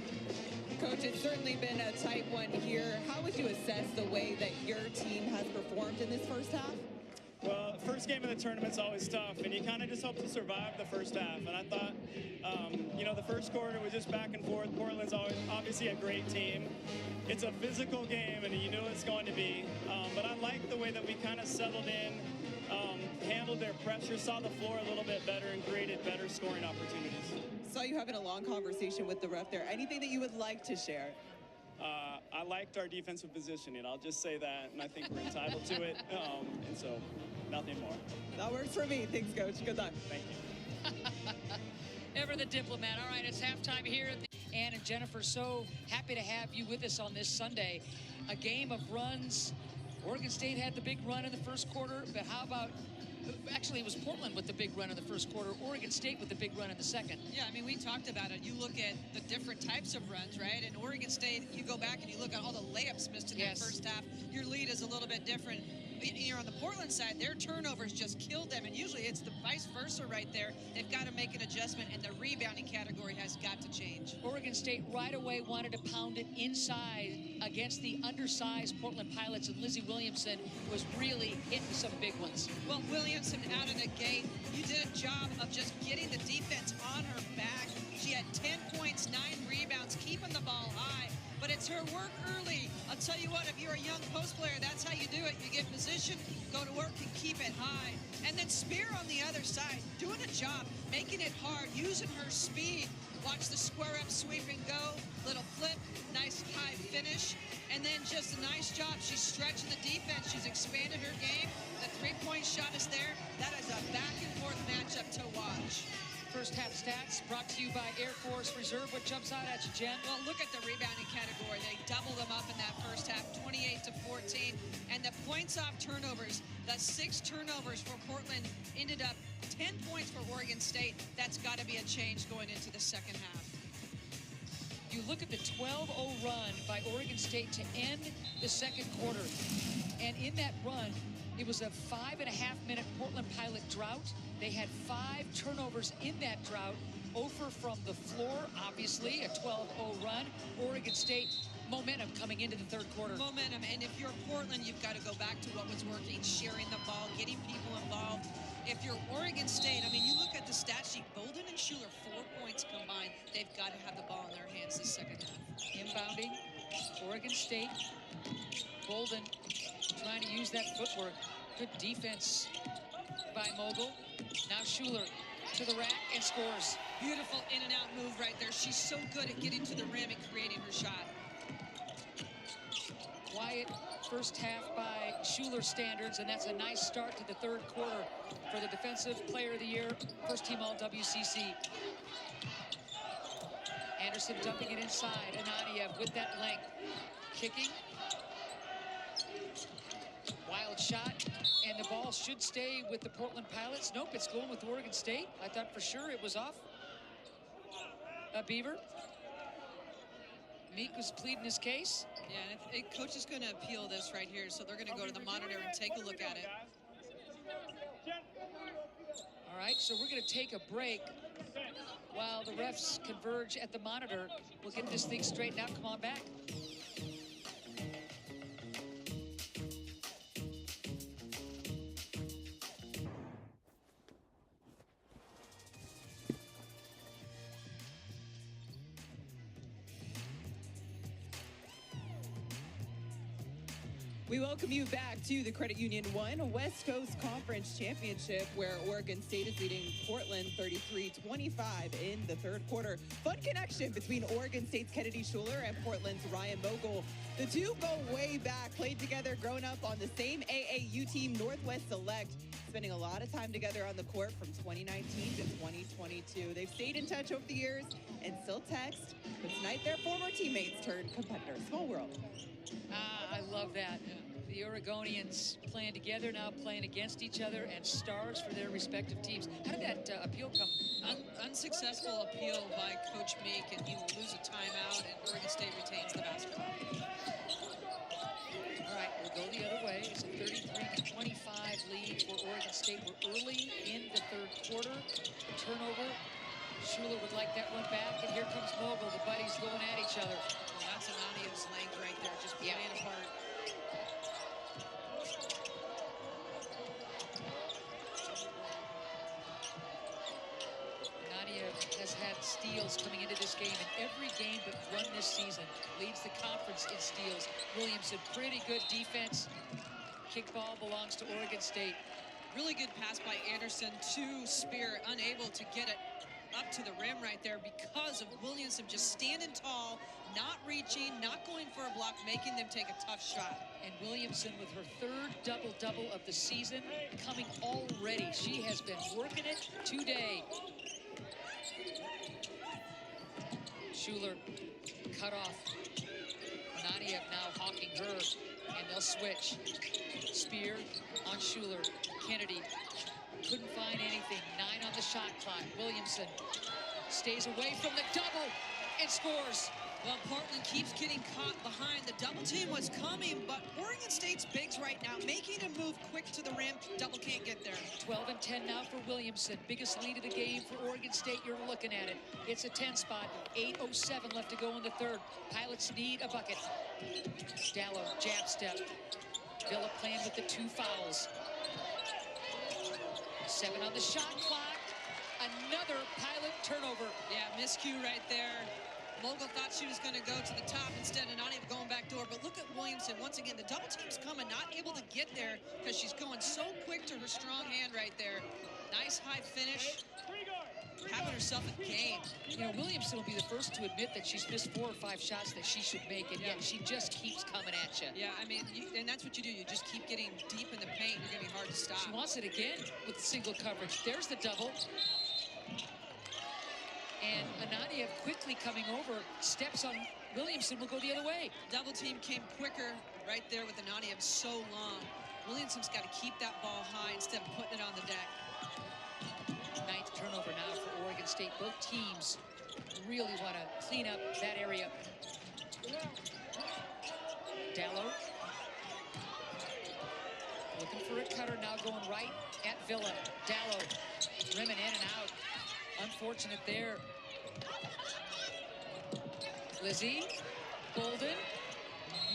Speaker 3: Coach, it's certainly been a tight one here. How would you assess the way that your team has performed in this first half?
Speaker 6: Well, first game of the tournament's always tough, and you kind of just hope to survive the first half. And I thought, the first quarter was just back and forth. Portland's obviously a great team. It's a physical game, and you knew it's going to be. But I like the way that we kind of settled in, handled their pressure, saw the floor a little bit better, and created better scoring opportunities.
Speaker 3: Saw you having a long conversation with the ref there. Anything that you would like to share?
Speaker 6: I liked our defensive positioning. I'll just say that, and I think we're entitled to it. And so, nothing more.
Speaker 3: That works for me. Thanks, Coach. Good luck.
Speaker 6: Thank you.
Speaker 1: Ever the diplomat. All right, it's halftime here at the Ann and Jennifer, so happy to have you with us on this Sunday. A game of runs. Oregon State had the big run in the first quarter, but how about, actually it was Portland with the big run in the first quarter, Oregon State with the big run in the second.
Speaker 2: Yeah, I mean, we talked about it. You look at the different types of runs, right? And Oregon State, you go back and you look at all the layups missed in that first half. Your lead is a little bit different. You're on the Portland side, their turnovers just killed them, and usually it's the vice versa right there. They've got to make an adjustment, and the rebounding category has got to change.
Speaker 1: Oregon State right away wanted to pound it inside against the undersized Portland Pilots, and Lizzie Williamson was really hitting some big ones.
Speaker 2: Well, Williamson out of the gate, you did a job of just getting the defense on her back. She had 10 points, 9 rebounds, keeping the ball high. But it's her work early. I'll tell you what, if you're a young post player, that's how you do it. You get position, go to work, and keep it high. And then Spear on the other side, doing a job, making it hard, using her speed. Watch the square up, sweep and go. Little flip, nice high finish. And then just a nice job. She's stretching the defense. She's expanded her game. The three-point shot is there. That is a back-and-forth matchup to watch.
Speaker 1: First half stats brought to you by Air Force Reserve. What jumps out at you, Jen?
Speaker 2: Well, look at the rebounding category. They doubled them up in that first half, 28-14. And the points off turnovers, the 6 turnovers for Portland ended up 10 points for Oregon State. That's got to be a change going into the second half.
Speaker 1: You look at the 12-0 run by Oregon State to end the second quarter. And in that run, it was a 5.5-minute Portland Pilot drought. They had 5 turnovers in that drought. Ofer from the floor, obviously, a 12-0 run. Oregon State, momentum coming into the third quarter.
Speaker 2: Momentum, and if you're Portland, you've got to go back to what was working, sharing the ball, getting people involved. If you're Oregon State, I mean, you look at the stat sheet, Bolden and Schuler, 4 points combined. They've got to have the ball in their hands this second half.
Speaker 1: Inbounding, Oregon State, Bolden trying to use that footwork. Good defense by Mogul. Now Schuler to the rack and scores.
Speaker 2: Beautiful in and out move right there. She's so good at getting to the rim and creating her shot.
Speaker 1: Quiet first half by Schuler standards, and that's a nice start to the third quarter for the Defensive Player of the Year, first team All-WCC. Anderson dumping it inside. Ananiev with that length. Kicking. Wild shot, and the ball should stay with the Portland Pilots. Nope, it's going with Oregon State. I thought for sure it was off Beaver. Meek was pleading his case.
Speaker 2: Yeah, and coach is going to appeal this right here, so they're going to go to the monitor and take a look at it.
Speaker 1: All right, so we're going to take a break while the refs converge at the monitor. We'll get this thing straightened out. Come on back.
Speaker 3: We welcome you back to the Credit Union 1 West Coast Conference Championship, where Oregon State is leading Portland 33-25 in the third quarter. Fun connection between Oregon State's Kennedy Schuler and Portland's Ryan Mogul. The two go way back, played together, grown up on the same AAU team, Northwest Select, spending a lot of time together on the court from 2019 to 2022. They've stayed in touch over the years and still text, but tonight their former teammates turned competitors. Small world.
Speaker 1: I love that. The Oregonians playing together, now playing against each other, and stars for their respective teams. How did that appeal come?
Speaker 2: Unsuccessful appeal by Coach Meek, and he will lose a timeout, and Oregon State retains the basketball.
Speaker 1: All right, we'll go the other way. It's a 33-25 lead for Oregon State. We're early in the third quarter. Turnover. Schuler would like that one back, and here comes Mogul. The buddies going at each other.
Speaker 2: Well, that's Ananiev's length right there, just playing apart.
Speaker 1: Has had steals coming into this game in every game but one this season. Leads the conference in steals. Williamson, pretty good defense. Kickball belongs to Oregon State.
Speaker 2: Really good pass by Anderson to Spear, unable to get it up to the rim right there because of Williamson just standing tall, not reaching, not going for a block, making them take a tough shot.
Speaker 1: And Williamson with her third double-double of the season coming already. She has been working it today. Schuler cut off. Nadia now hawking her, and they'll switch. Spear on Schuler. Kennedy couldn't find anything. 9 on the shot clock. Williamson stays away from the double and scores.
Speaker 2: Well, Portland keeps getting caught behind. The double team was coming, but Oregon State's bigs right now making a move quick to the rim. Double can't get there.
Speaker 1: 12 and 10 now for Williamson. Biggest lead of the game for Oregon State. You're looking at it. It's a 10 spot. 8:07 left to go in the third. Pilots need a bucket. Dallow, jab step. Villa playing with the 2 fouls. 7 on the shot clock. Another Pilot turnover.
Speaker 2: Yeah, miscue right there. Mogul thought she was going to go to the top instead of not even going back door. But look at Williamson. Once again, the double team's coming, not able to get there because she's going so quick to her strong hand right there. Nice high finish. Having herself a game.
Speaker 1: You know, Williamson will be the first to admit that she's missed 4 or 5 shots that she should make, and yet she just keeps coming at you.
Speaker 2: Yeah, I mean, and that's what you do. You just keep getting deep in the paint. You're going to be hard to stop.
Speaker 1: She wants it again with single coverage. There's the double. And Ananiev quickly coming over, steps on Williamson, will go the other way.
Speaker 2: Double team came quicker right there with Ananiev so long. Williamson's got to keep that ball high instead of putting it on the deck.
Speaker 1: 9th turnover now for Oregon State. Both teams really want to clean up that area. Dallow. Looking for a cutter, now going right at Villa. Dallow rimming in and out. Unfortunate there. Lizzie, Bolden,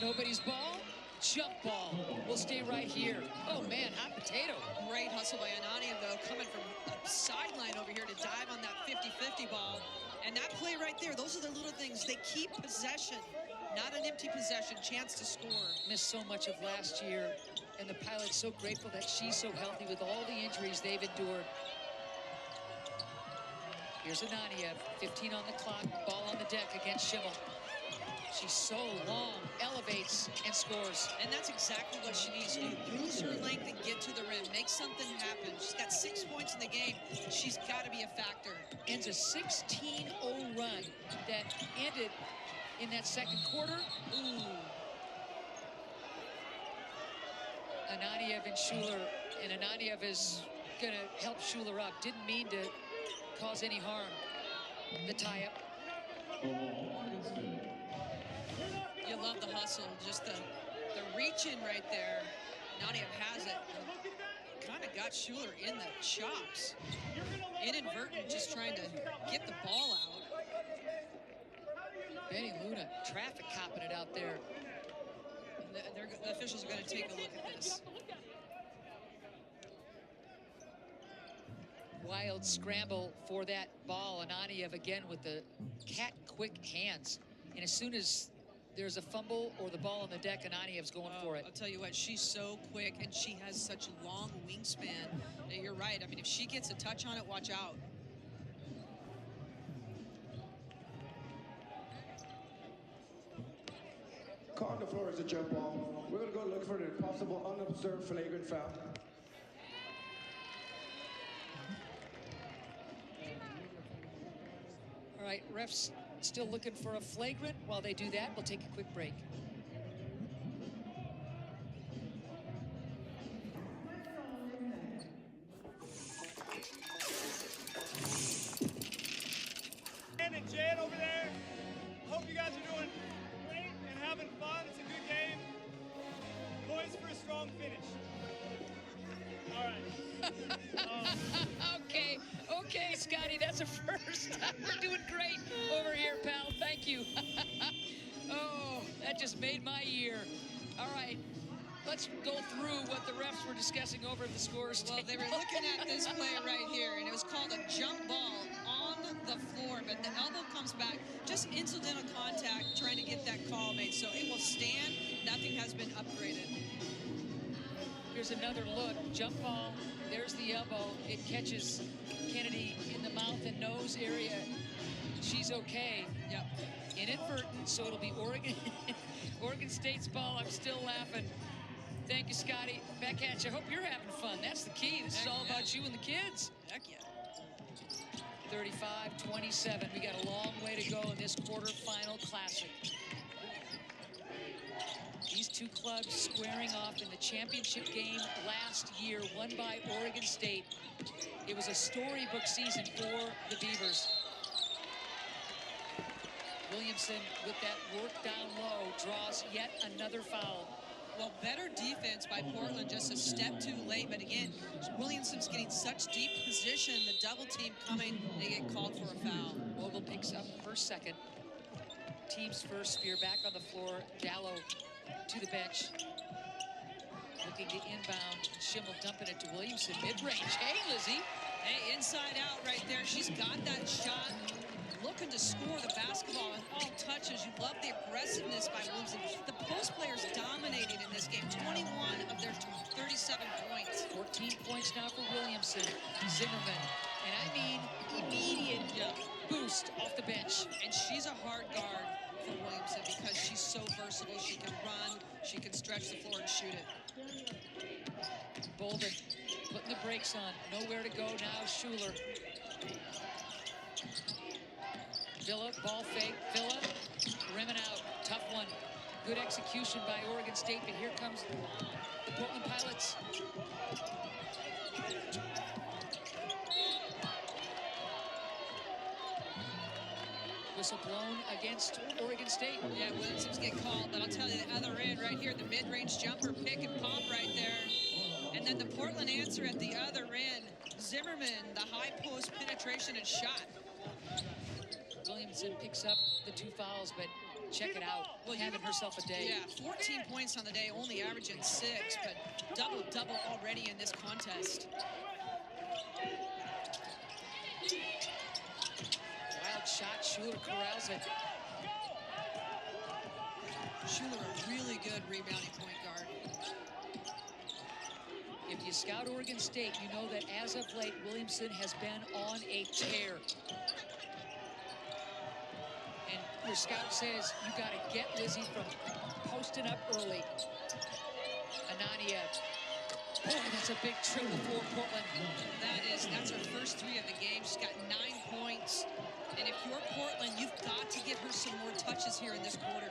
Speaker 1: nobody's ball, jump ball. We'll stay right here. Oh man, hot potato.
Speaker 2: Great hustle by Anania though, coming from the sideline over here to dive on that 50-50 ball. And that play right there, those are the little things. They keep possession, not an empty possession, chance to score.
Speaker 1: Missed so much of last year And the Pilots so grateful that she's so healthy with all the injuries they've endured. Here's Ananiev, 15 on the clock, ball on the deck against Schimmel. She's so long, elevates, and scores.
Speaker 2: And that's exactly what she needs to do. Use her length and get to the rim. Make something happen. She's got 6 points in the game. She's got to be a factor.
Speaker 1: Ends a 16-0 run that ended in that second quarter. Ooh. Ananiev and Schuler, and Ananiev is going to help Schuler up. Didn't mean to cause any harm. The tie-up.
Speaker 2: You love the hustle, just the reach in right there. Ananiev has it. Kind of got Schuler in the chops. Inadvertent, just trying to get the ball out.
Speaker 1: Benny Luna, traffic copping it out there.
Speaker 2: The officials are going to take a look at this.
Speaker 1: Wild scramble for that ball. Ananiev again with the cat-quick hands. And as soon as there's a fumble or the ball on the deck, Ananiev's going for it.
Speaker 2: I'll tell you what, she's so quick and she has such a long wingspan. You're right. I mean, if she gets a touch on it, watch out.
Speaker 4: Call on the floor is a jump ball. We're going to go look for an possible unobserved flagrant foul.
Speaker 1: All right, refs still looking for a flagrant. While they do that, we'll take a quick break.
Speaker 6: And Jan over there, hope you guys are doing great and having fun. It's a good game. Poised for a strong finish. All right.
Speaker 1: Okay, Scotty, that's a first. We're doing great over here, pal. Thank you. Oh, that just made my year. All right, let's go through what the refs were discussing over at the scores
Speaker 2: Well, they were looking at this play right here, and it was called a jump ball on the floor, but the elbow comes back. Just incidental contact, trying to get that call made. So it will stand. Nothing has been upgraded.
Speaker 1: Here's another look. Jump ball. There's the elbow. It catches Kennedy in the mouth and nose area. She's okay.
Speaker 2: Yep.
Speaker 1: Inadvertent, so it'll be Oregon State's ball. I'm still laughing. Thank you, Scotty. Back at you. Hope you're having fun. That's the key. This is all about you and the kids.
Speaker 2: Heck yeah.
Speaker 1: 35-27. We got a long way to go in this quarterfinal classic. These two clubs squaring off in the championship game last year, won by Oregon State. It was a storybook season for the Beavers. Williamson, with that work down low, draws yet another foul.
Speaker 2: Well, better defense by Portland, just a step too late. But again, Williamson's getting such deep position, the double team coming, they get called for a foul.
Speaker 1: Vogel picks up first, second. Team's first spear back on the floor. Gallo to the bench. Looking to inbound. Schimmel dumping it to Williamson. Mid-range. Hey, Lizzie.
Speaker 2: Hey, inside out right there. She's got that shot. Looking to score the basketball in all touches. You love the aggressiveness by Williamson. The post players dominating in this game. 21 of their 37 points.
Speaker 1: 14 points now for Williamson. Zimmerman. And I mean immediate boost off the bench.
Speaker 2: And she's a hard guard for Williamson because she's so versatile. She can run, she can stretch the floor and shoot it.
Speaker 1: Bolden putting the brakes on. Nowhere to go now. Schuler. Villa, ball fake. Villa, rimming out. Tough one. Good execution by Oregon State, but here comes the Portland Pilots. Whistle blown against Oregon State.
Speaker 2: Yeah, Williamson's get called, but I'll tell you the other end right here, the mid-range jumper, pick and pop right there. And then the Portland answer at the other end. Zimmerman, the high post penetration and shot.
Speaker 1: Williamson picks up the two fouls, but check it out. Having herself a day.
Speaker 2: Yeah, 14 points on the day, only averaging 6, but double-double already in this contest.
Speaker 1: Wild shot, Schuler corrals it.
Speaker 2: Schuler, a really good rebounding point guard.
Speaker 1: if you scout Oregon State, you know that as of late, Williamson has been on a tear. And your scout says you got to get Lizzie from posting up early. Anania. Boy, that's a big triple for Portland.
Speaker 2: That's her first 3 of the game. She's got 9 points. And if you're Portland, you've got to give her some more touches here in this quarter.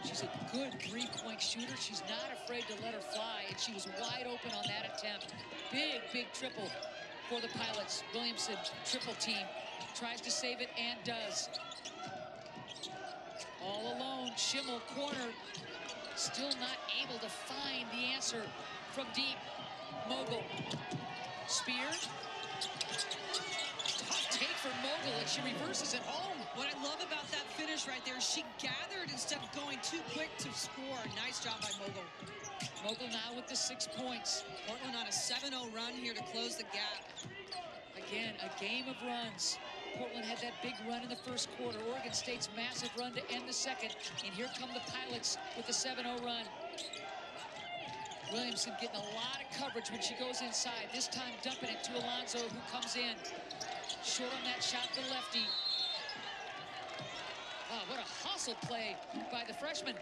Speaker 1: She's a good 3-point shooter. She's not afraid to let her fly, and she was wide open on that attempt. Big, big triple for the Pilots. Williamson, triple team, tries to save it and does. All alone, Schimmel, corner, still not able to find the answer from deep. Mogul, Spear. Tough take for Mogul, and she reverses it home.
Speaker 2: What I love about that finish right there, she gathered instead of going too quick to score. Nice job by Mogul.
Speaker 1: Mogul now with the 6 points.
Speaker 2: Portland on a 7-0 run here to close the gap.
Speaker 1: Again, a game of runs. Portland had that big run in the first quarter. Oregon State's massive run to end the second. And here come the Pilots with the 7-0 run. Williamson getting a lot of coverage when she goes inside. This time dumping it to Alonso, who comes in. Short on that shot, the lefty. Oh, what a hustle play by the freshman.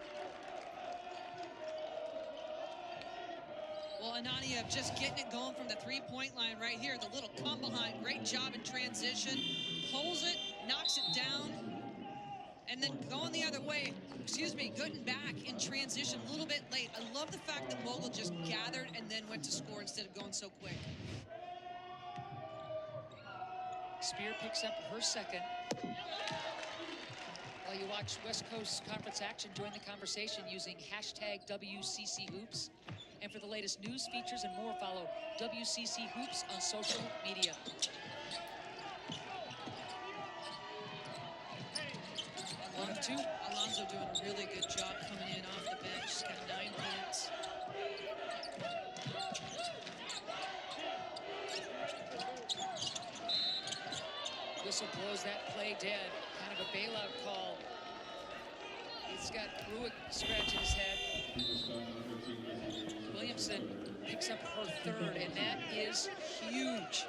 Speaker 2: Well, Anania just getting it going from the 3-point line right here. The little come behind, great job in transition. Pulls it, knocks it down, and then going the other way, getting back in transition a little bit late. I love the fact that Mogul just gathered and then went to score instead of going so quick.
Speaker 1: Spear picks up her second. While you watch West Coast Conference action, join the conversation using hashtag WCC Hoops. And for the latest news, features, and more, follow WCC Hoops on social media. One of 2.
Speaker 2: Alonso doing a really good job coming in off the bench. She's got 9 points.
Speaker 1: Whistle blows that play dead. Kind of a bailout call. It's got Ruick scratching his head. Williamson picks up her 3rd, and that is huge.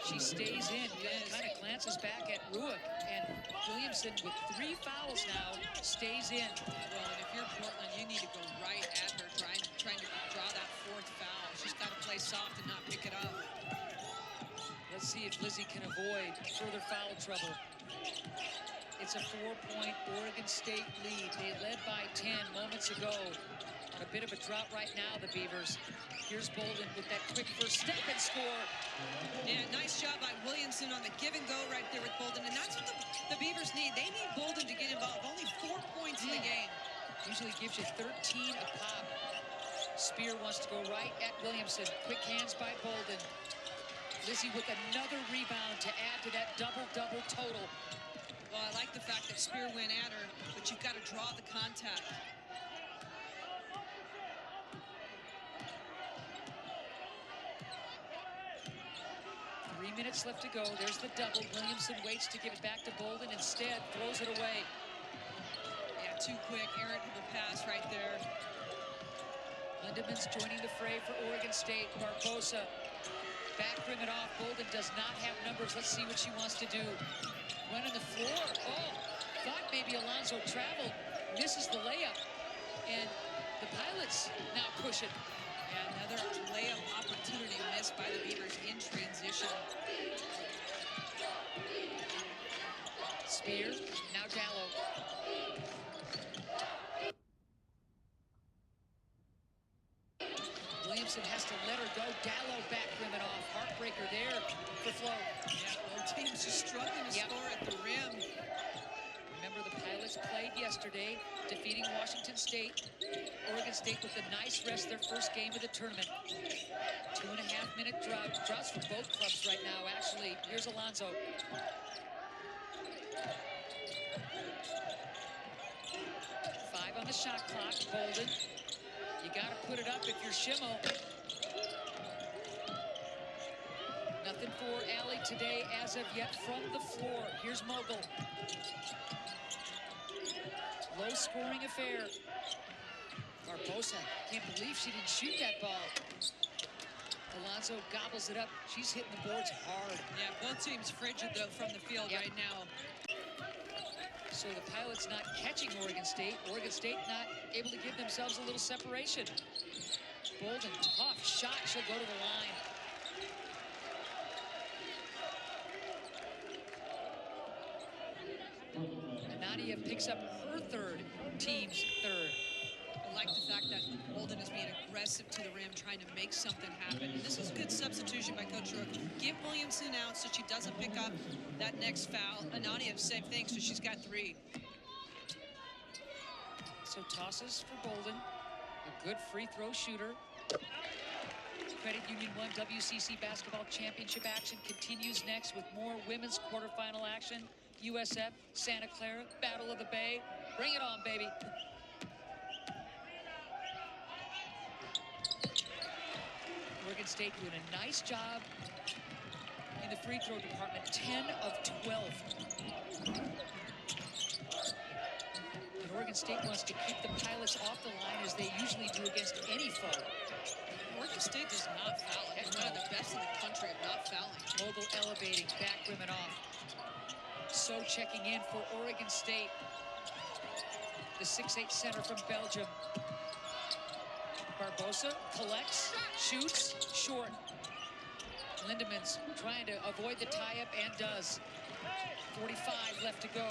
Speaker 1: She stays in, kind of glances back at Ruick, and Williamson with 3 fouls now stays in.
Speaker 2: Well, and if you're Portland, you need to go right at her, trying to draw that 4th foul. She's got to play soft and not pick it up.
Speaker 1: Let's see if Lizzie can avoid further foul trouble. It's a 4-point Oregon State lead. They led by 10 moments ago. A bit of a drop right now, the Beavers. Here's Bolden with that quick first step and score.
Speaker 2: Yeah, nice job by Williamson on the give and go right there with Bolden. And that's what the Beavers need. They need Bolden to get involved. Only 4 points in the game.
Speaker 1: Usually gives you 13 a pop. Spear wants to go right at Williamson. Quick hands by Bolden. Lizzie with another rebound to add to that double-double total.
Speaker 2: Well, I like the fact that Spear went at her, but you've got to draw the contact.
Speaker 1: Three minutes left to go. There's the double. Williamson waits to give it back to Bolden. Instead, throws it away.
Speaker 2: Yeah, too quick. Errant with the pass right there.
Speaker 1: Lindemann's joining the fray for Oregon State. Barbosa back rim it off. Bolden does not have numbers. Let's see what she wants to do. Running the floor. Oh, thought maybe Alonso traveled. Misses the layup. And the Pilots now push it.
Speaker 2: Yeah, another layup opportunity missed by the Beavers in transition.
Speaker 1: Spear, now Gallo. Williamson has to let her go. Gallo back rim it off. Heartbreaker there for Flo.
Speaker 2: Yeah, both teams just struggling to score at the rim.
Speaker 1: Remember, the Pilots played yesterday, defeating Washington State. Oregon State with a nice rest, their first game of the tournament. 2.5-minute droughts for both clubs right now, actually. Here's Alonso. Five on the shot clock. Bolden. You got to put it up if you're Schimmel. Nothing for Allie today as of yet from the floor. Here's Mogul. Low-scoring affair. Barbosa, can't believe she didn't shoot that ball. Alonso gobbles it up. She's hitting the boards hard.
Speaker 2: Yeah, both teams frigid, though, from the field right now.
Speaker 1: So the Pilots not catching Oregon State. Oregon State not able to give themselves a little separation. Bolden, tough shot. She'll go to the line. Nadia picks up her third, team's third.
Speaker 2: I like the fact that Bolden is being aggressive to the rim, trying to make something happen. And this is good substitution by Coach Rook. Give Williamson out so she doesn't pick up that next foul. Nadia, same thing, so she's got 3.
Speaker 1: So tosses for Bolden. A good free throw shooter. Credit Union 1 WCC Basketball Championship action continues next with more women's quarterfinal action. USF, Santa Clara, Battle of the Bay. Bring it on, baby. Oregon State doing a nice job in the free throw department, 10 of 12. And Oregon State wants to keep the Pilots off the line as they usually do against any foe.
Speaker 2: Oregon State does not foul. They're one of the best in the country at not fouling.
Speaker 1: Mogul elevating, back rim it off. So checking in for Oregon State. The 6'8" center from Belgium. Barbosa collects, shoots, short. Lindemans trying to avoid the tie-up and does. 45 left to go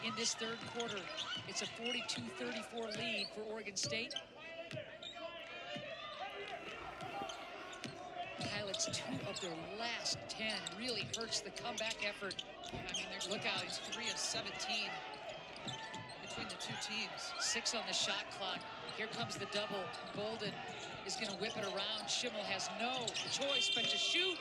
Speaker 1: in this third quarter. It's a 42-34 lead for Oregon State. Pilots 2 of their last 10 really hurts the comeback effort.
Speaker 2: I mean, there's look out. He's 3 of 17 between the 2 teams.
Speaker 1: 6 on the shot clock. Here comes the double. Bolden is going to whip it around. Schimmel has no choice but to shoot.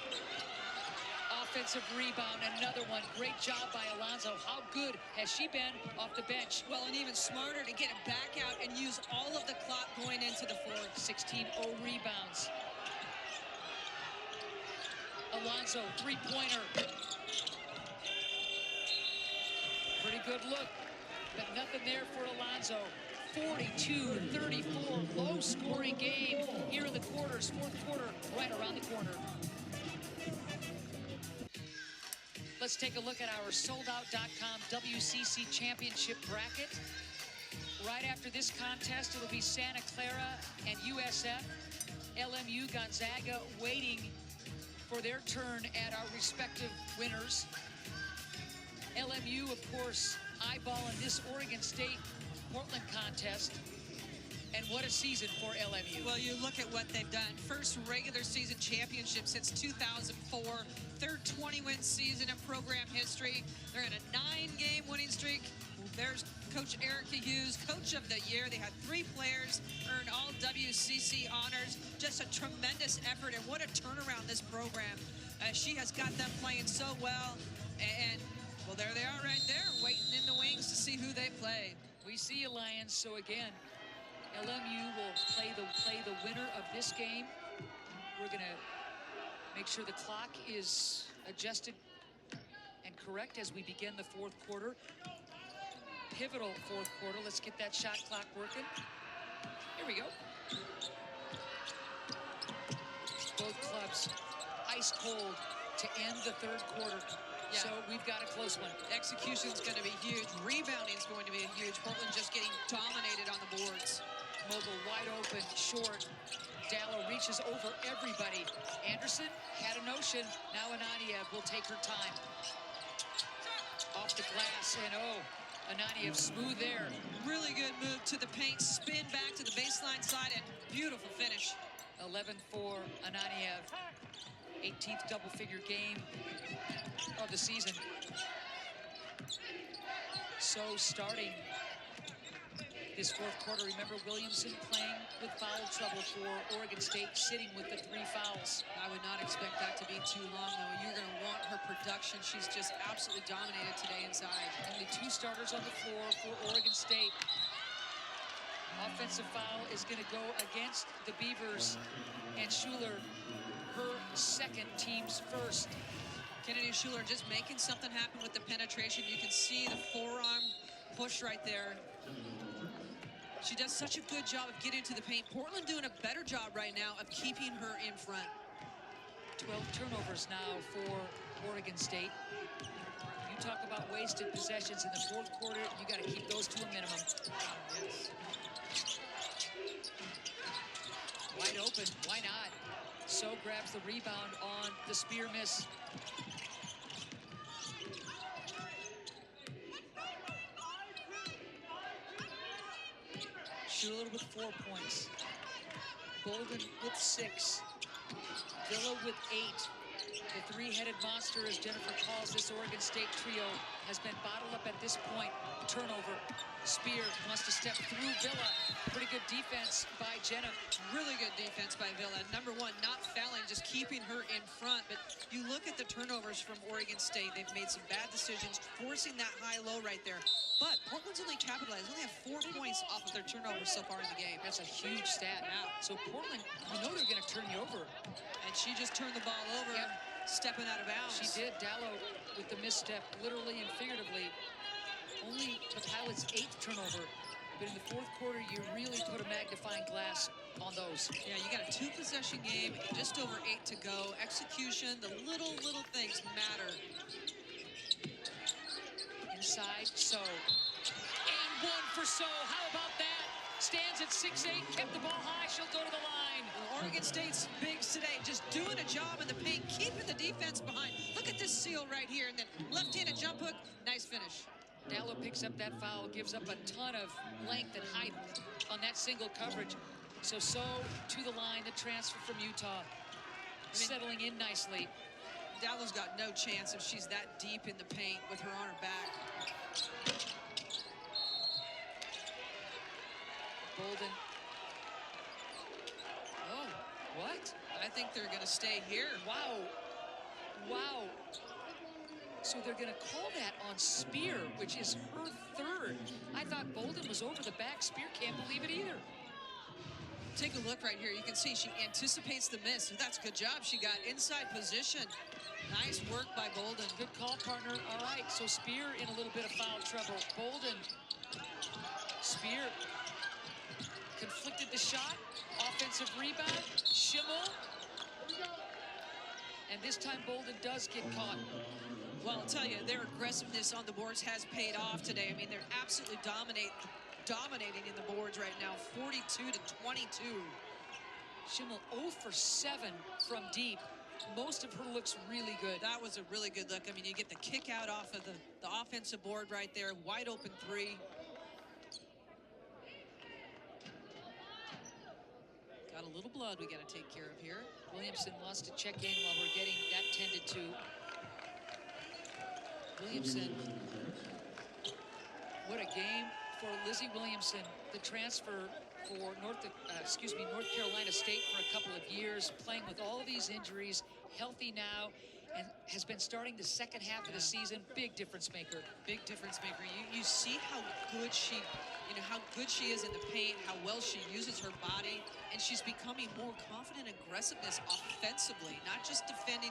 Speaker 1: Offensive rebound, another one. Great job by Alonso. How good has she been off the bench?
Speaker 2: Well, and even smarter to get it back out and use all of the clock going into the fourth.
Speaker 1: 16-0 rebounds. Alonso, three-pointer. Pretty good look, but nothing there for Alonso. 42-34, low-scoring game here in the quarters. Fourth quarter, right around the corner. Let's take a look at our soldout.com WCC Championship bracket. Right after this contest, it'll be Santa Clara and USF. LMU, Gonzaga waiting for their turn at our respective winners. LMU, of course, eyeballing this Oregon State-Portland contest. And what a season for LMU.
Speaker 2: Well, you look at what they've done. First regular season championship since 2004. Third 20-win season in program history. They're in a 9-game winning streak. There's Coach Erica Hughes, Coach of the Year. They had 3 players earn all WCC honors. Just a tremendous effort, and what a turnaround this program. She has got them playing so well. And well, there they are right there, waiting in the wings to see who they play.
Speaker 1: We see you, Lions. So again, LMU will play the winner of this game. We're going to make sure the clock is adjusted and correct as we begin the fourth quarter. Pivotal fourth quarter. Let's get that shot clock working. Here we go. Both clubs ice cold to end the third quarter. Yeah. So we've got a close one.
Speaker 2: Execution's going to be huge. Rebounding's going to be huge. Portland just getting dominated on the boards.
Speaker 1: Mogul wide open, short. Dallow reaches over everybody. Anderson had a notion. Now Ananiev will take her time. Off the glass, and oh, Ananiev smooth there.
Speaker 2: Really good move to the paint, spin back to the baseline side, and beautiful finish.
Speaker 1: 11 for Ananiev. 18th double-figure game of the season. So starting this fourth quarter, remember Williamson playing with foul trouble for Oregon State, sitting with the 3 fouls.
Speaker 2: I would not expect that to be too long, though. You're going to want her production. She's just absolutely dominated today inside.
Speaker 1: Only 2 starters on the floor for Oregon State. Offensive foul is going to go against the Beavers, and Schuler, her second, team's first.
Speaker 2: Kennedy Schuler just making something happen with the penetration. You can see the forearm push right there. She does such a good job of getting to the paint. Portland doing a better job right now of keeping her in front.
Speaker 1: 12 turnovers now for Oregon State. You talk about wasted possessions in the fourth quarter, you got to keep those to a minimum.
Speaker 2: Yes.
Speaker 1: Wide open, why not? So grabs the rebound on the spear miss. Schuler with 4 points. Bolden with 6. Villa with 8. The three-headed monster, as Jennifer calls this Oregon State trio, has been bottled up at this point. Turnover. Spear wants to step through Villa. Pretty good defense by Jenna.
Speaker 2: Really good defense by Villa. Number one, not fouling, just keeping her in front. But you look at the turnovers from Oregon State. They've made some bad decisions, forcing that high-low right there. But Portland's only capitalized. They only have 4 points off of their turnovers so far in the game.
Speaker 1: That's a huge stat.
Speaker 2: Yeah.
Speaker 1: So Portland, you know they're going to turn you over.
Speaker 2: And she just turned the ball over, stepping out of bounds.
Speaker 1: She did. Dallow with the misstep, literally and figuratively. Only the Pilots' 8th turnover. But in the fourth quarter, you really put a magnifying glass on those.
Speaker 2: Yeah, you got a 2-possession game, just over 8 to go. Execution, the little things matter.
Speaker 1: Inside, So. And one for So. How about that? Stands at 6'8", kept the ball high. She'll go to the line.
Speaker 2: Well, Oregon State's bigs today, just doing a job in the paint, keeping the defense behind. Look at this seal right here, and then left-handed jump hook. Nice finish.
Speaker 1: Dallow picks up that foul, gives up a ton of length and height on that single coverage. So to the line, the transfer from Utah, settling in nicely.
Speaker 2: Dallow's got no chance if she's that deep in the paint with her on her back.
Speaker 1: Bolden. Oh, what?
Speaker 2: I think they're going to stay here.
Speaker 1: Wow. So they're going to call that on Spear, which is her 3rd. I thought Bolden was over the back. Spear can't believe it either.
Speaker 2: Take a look right here. You can see she anticipates the miss. That's a good job. She got inside position. Nice work by Bolden.
Speaker 1: Good call, partner. All right, so Spear in a little bit of foul trouble. Bolden. Spear conflicted the shot. Offensive rebound. Schimmel. And this time Bolden does get caught.
Speaker 2: Well, I'll tell you, their aggressiveness on the boards has paid off today. I mean, they're absolutely dominating in the boards right now, 42-22.
Speaker 1: Schimmel 0 for 7 from deep. Most of her looks really good.
Speaker 2: That was a really good look. I mean, you get the kick out off of the offensive board right there, wide open 3. Got a little blood we got to take care of here.
Speaker 1: Williamson wants to check in while we're getting that tended to. Williamson, what a game for Lizzie Williamson, the transfer for North Carolina State for a couple of years, playing with all these injuries, healthy now, and has been starting the second half of the season. Big difference maker.
Speaker 2: Big difference maker. You see how good she is in the paint, how well she uses her body, and she's becoming more confident aggressiveness offensively, not just defending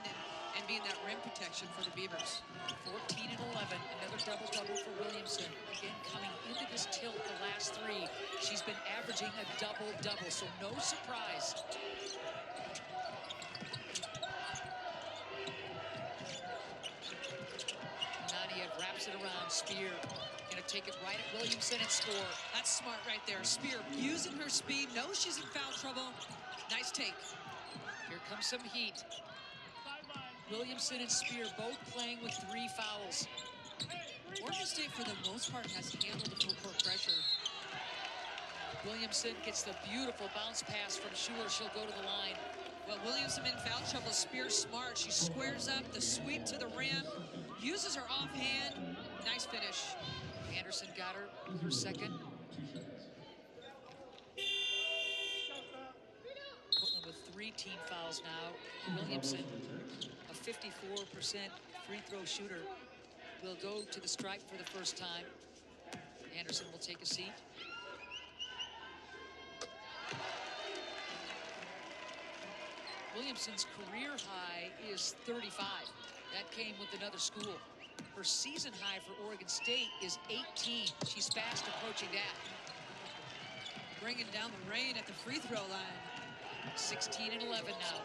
Speaker 2: and being that rim protection for the Beavers.
Speaker 1: 14 and 11, another double-double for Williamson. Again, coming into this tilt the last 3, she's been averaging a double-double, so no surprise. Nadia wraps it around. Spear gonna take it right at Williamson and score.
Speaker 2: That's smart right there. Spear using her speed, knows she's in foul trouble. Nice take.
Speaker 1: Here comes some heat. Williamson and Spear both playing with 3 fouls.
Speaker 2: Oregon State, for the most part, has handled the full court pressure.
Speaker 1: Williamson gets the beautiful bounce pass from Schuler. She'll go to the line.
Speaker 2: Well, Williamson in foul trouble. Spear smart. She squares up, the sweep to the rim, uses her offhand. Nice finish.
Speaker 1: Anderson got her 2nd. Portland with 3 team fouls now. Williamson, a 54% free throw shooter, will go to the stripe for the first time. Anderson will take a seat. Williamson's career high is 35. That came with another school. Her season high for Oregon State is 18. She's fast approaching that.
Speaker 2: Bringing down the rain at the free throw line.
Speaker 1: 16 and 11 now.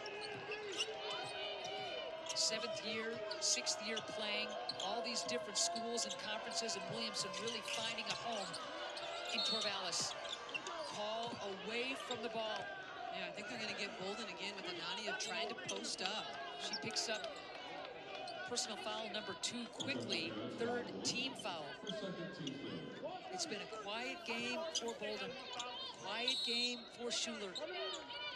Speaker 1: 7th year, 6th year playing all these different schools and conferences, and Williamson really finding a home in Corvallis. Call away from the ball.
Speaker 2: Yeah, I think they're going to get Bolden again with Anania trying to post up.
Speaker 1: She picks up personal foul number 2 quickly, 3rd team foul. It's been a quiet game for Bolden, quiet game for Schuler.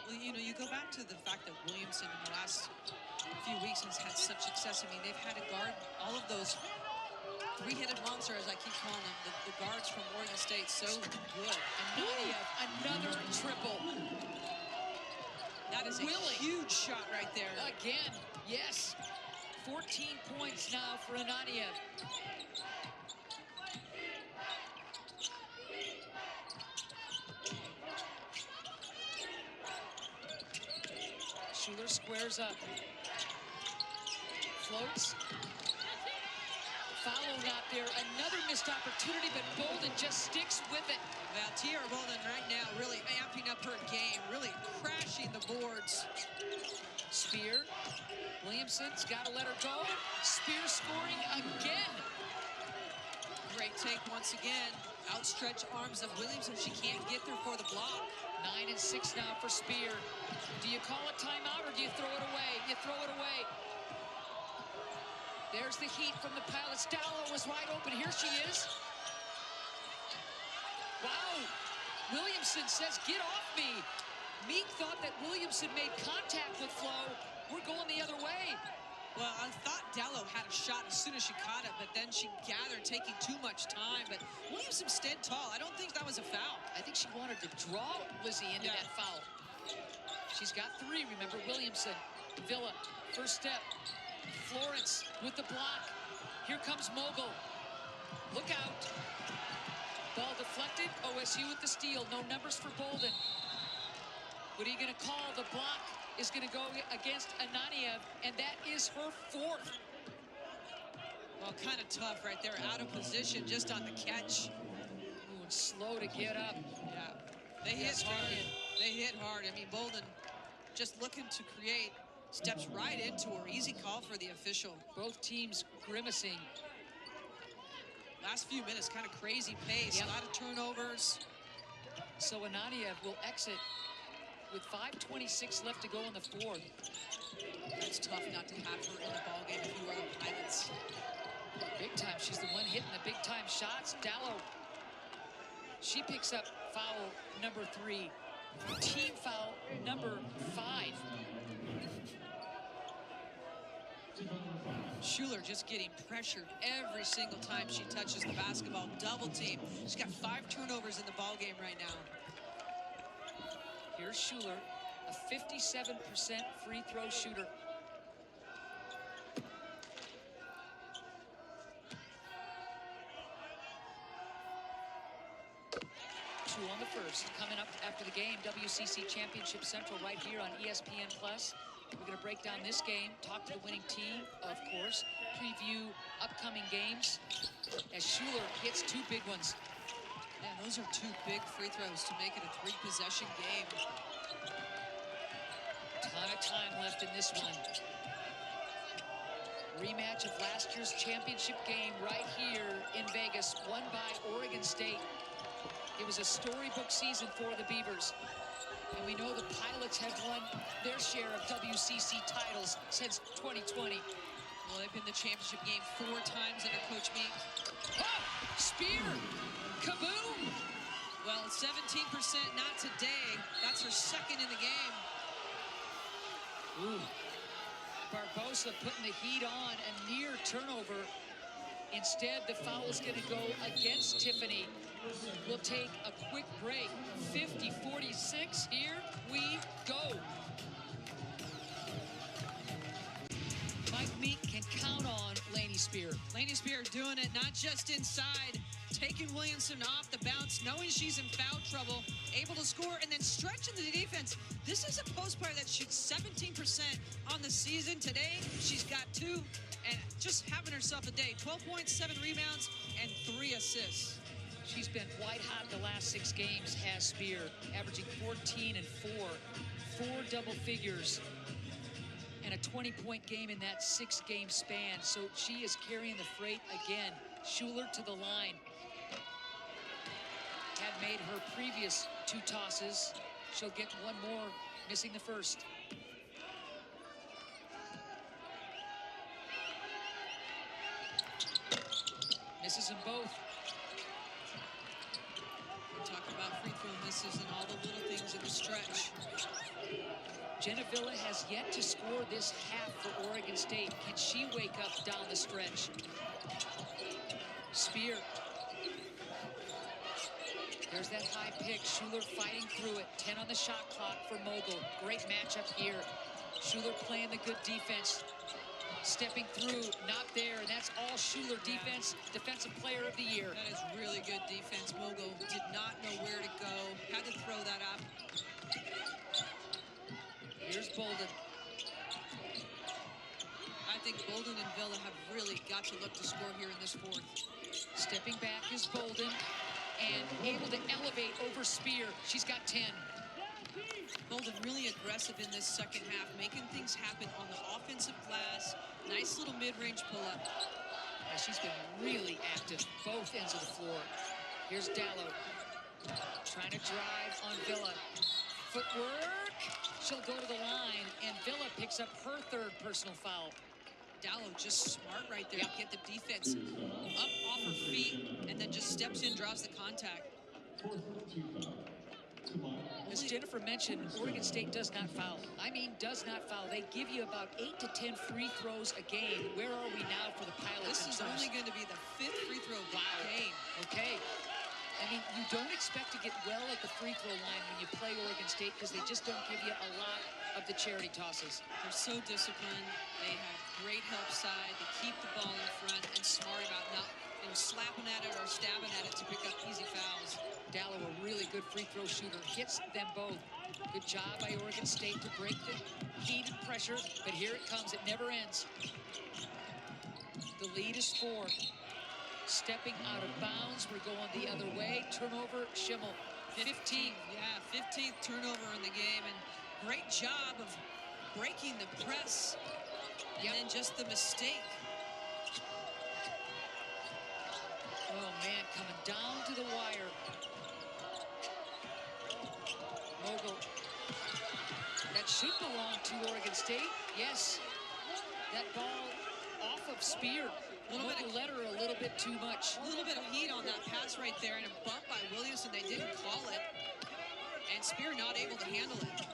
Speaker 2: Well, you know, you go back to the fact that Williamson in the last few weeks has had such success. I mean, they've had to guard all of those three-headed monster, as I keep calling them, the guards from Oregon State, so good.
Speaker 1: And Nadia, another triple.
Speaker 2: That is a huge shot right there.
Speaker 1: Again, yes. 14 points now for Anania. Schuler squares up. Floats. Foul not there. Another missed opportunity, but Bolden just sticks with it.
Speaker 2: Well, Tierra Bolden right now really amping up her game, really crashing the boards.
Speaker 1: Spear. Williamson's got to let her go. Spear scoring again.
Speaker 2: Great take once again. Outstretched arms of Williamson. She can't get there for the block.
Speaker 1: 9 and 6 now for Spear. Do you call a timeout or do you throw it away? You throw it away. There's the heat from the Pilots. Dallow was wide open. Here she is. Wow. Williamson says, get off me. Meek thought that Williamson made contact with Flo. We're going the other way.
Speaker 2: Well, I thought Dallow had a shot as soon as she caught it, but then she gathered, taking too much time. But Williamson stood tall. I don't think that was a foul.
Speaker 1: I think she wanted to draw Lizzie into that foul. She's got 3, remember, Williamson. Villa, first step. Florence with the block. Here comes Mogul. Look out. Ball deflected. OSU with the steal. No numbers for Bolden. What are you going to call? The block is going to go against Anania, and that is her 4th.
Speaker 2: Well, kind of tough right there. Out of position just on the catch.
Speaker 1: Ooh, and slow to get up.
Speaker 2: Yeah. They hit hard. They hit hard. I mean, Bolden just looking to create. Steps right into her. Easy call for the official.
Speaker 1: Both teams grimacing.
Speaker 2: Last few minutes, kind of crazy pace. A lot of turnovers.
Speaker 1: So Anania will exit with 5:26 left to go in the 4th.
Speaker 2: That's tough not to have her in the ballgame if you are the Pilots.
Speaker 1: Big time. She's the one hitting the big time shots. Dallow. She picks up foul number 3. Team foul number 5.
Speaker 2: Schuler just getting pressured every single time she touches the basketball. Double team. She's got 5 turnovers in the ball game right now.
Speaker 1: Here's Schuler, a 57% free throw shooter. Two on the first. Coming up after the game, WCC Championship Central right here on ESPN+. We're going to break down this game, talk to the winning team, of course, preview upcoming games as Schuler hits 2 big ones.
Speaker 2: Yeah, those are 2 big free throws to make it a 3-possession game.
Speaker 1: Ton of time left in this one. Rematch of last year's championship game right here in Vegas, won by Oregon State. It was a storybook season for the Beavers. And we know the Pilots have won their share of WCC titles since 2020.
Speaker 2: Well, they've been in the championship game 4 times under Coach Meek.
Speaker 1: Oh, Spear, kaboom.
Speaker 2: Well, 17%, not today. That's her 2nd in the game.
Speaker 1: Ooh. Barbosa putting the heat on, a near turnover. Instead, the foul is going to go against Tiffany. We'll take a quick break. 50-46, here we go. Mike Meek can count on Laney Spear.
Speaker 2: Laney Spear doing it not just inside, taking Williamson off the bounce, knowing she's in foul trouble, able to score, and then stretching the defense. This is a post player that shoots 17% on the season. Today, she's got 2, and just having herself a day. 12.7 rebounds and 3 assists.
Speaker 1: She's been white hot the last 6 games, has Spear, averaging 14 and 4, 4 double figures, and a 20-point game in that 6-game span. So she is carrying the freight again. Schuler to the line. Had made her previous 2 tosses. She'll get 1 more, missing the first. Misses them both.
Speaker 2: Talking about free throw misses and all the little things in the stretch.
Speaker 1: Jenna Villa has yet to score this half for Oregon State. Can she wake up down the stretch? Spear. There's that high pick. Schuler fighting through it. 10 on the shot clock for Mogul. Great matchup here. Schuler playing the good defense. Stepping through, not there, and that's all Schuler defense. Defensive player of the year.
Speaker 2: That is really good defense. Mogul did not know where to go. Had to throw that up.
Speaker 1: Here's Bolden.
Speaker 2: I think Bolden and Villa have really got to look to score here in this 4th.
Speaker 1: Stepping back is Bolden and able to elevate over Spear. She's got 10.
Speaker 2: Bolden really aggressive in this second half, making things happen on the offensive glass. Nice little mid-range pull-up.
Speaker 1: Yeah, she's been really active, both ends of the floor. Here's Dallow. Trying to drive on Villa. Footwork. She'll go to the line, and Villa picks up her 3rd personal foul.
Speaker 2: Dallow just smart right there to get the defense up off her feet, and then just steps in, draws the contact.
Speaker 1: As Jennifer mentioned, Oregon State does not foul. I mean, does not foul. They give you about 8 to 10 free throws a game. Where are we now for the Pilots?
Speaker 2: This is only going to be the 5th free throw game.
Speaker 1: Okay. I mean, you don't expect to get well at the free throw line when you play Oregon State because they just don't give you a lot of the charity tosses.
Speaker 2: They're so disciplined. They have great help side. They keep the ball in front and smart about not slapping at it or stabbing at it to pick up easy fouls.
Speaker 1: Dallow, a really good free throw shooter, hits them both. Good job by Oregon State to break the heat and pressure, but here it comes. It never ends. The lead is 4. Stepping out of bounds. We're going the other way. Turnover, Schimmel. 15.
Speaker 2: Yeah, 15th turnover in the game, and great job of breaking the press. And then just the mistake.
Speaker 1: Oh, man, coming down to the wire. Mogul. That should belong to Oregon State. Yes. That ball off of Spear. Mogul let her a little bit too much.
Speaker 2: A little bit of heat on that pass right there, and a bump by Williamson. They didn't call it. And Spear not able to handle it.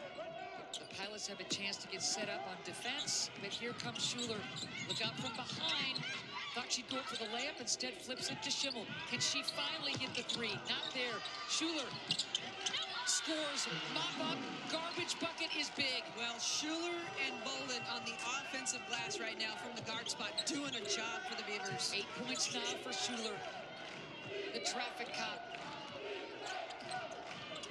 Speaker 1: The Pilots have a chance to get set up on defense, but here comes Schuler. Look out from behind. Thought she'd go for the layup, instead flips it to Schimmel. Can she finally hit the 3? Not there. Schuler scores, mop up, garbage bucket is big.
Speaker 2: Well, Schuler and Bolden on the offensive glass right now from the guard spot, doing a job for the Beavers.
Speaker 1: 8 points now for Schuler, the traffic cop.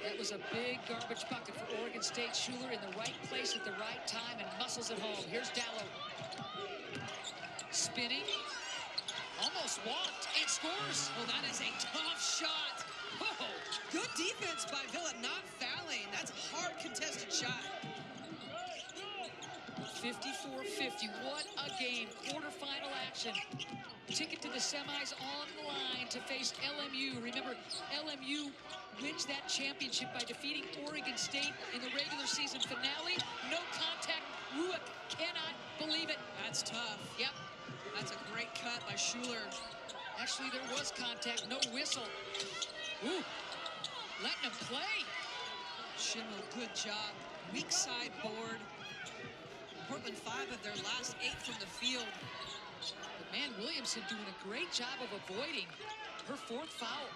Speaker 1: That was a big garbage bucket for Oregon State. Schuler in the right place at the right time and muscles it home. Here's Dallow. Spinning. Almost walked and scores.
Speaker 2: Well, that is a tough shot.
Speaker 1: Whoa.
Speaker 2: Good defense by Villa, not fouling. That's a hard contested shot.
Speaker 1: 54-50. What a game. Quarterfinal action. Ticket to the semis on the line to face LMU. Remember, LMU wins that championship by defeating Oregon State in the regular season finale. No contact. Rua cannot believe it.
Speaker 2: That's tough.
Speaker 1: Yep.
Speaker 2: That's a great cut by Schuler.
Speaker 1: Actually, there was contact. No whistle. Ooh. Letting him play.
Speaker 2: Schimmel, good job. Weak side board. Portland 5 of their last 8 from the field.
Speaker 1: But man, Williamson doing a great job of avoiding her 4th foul.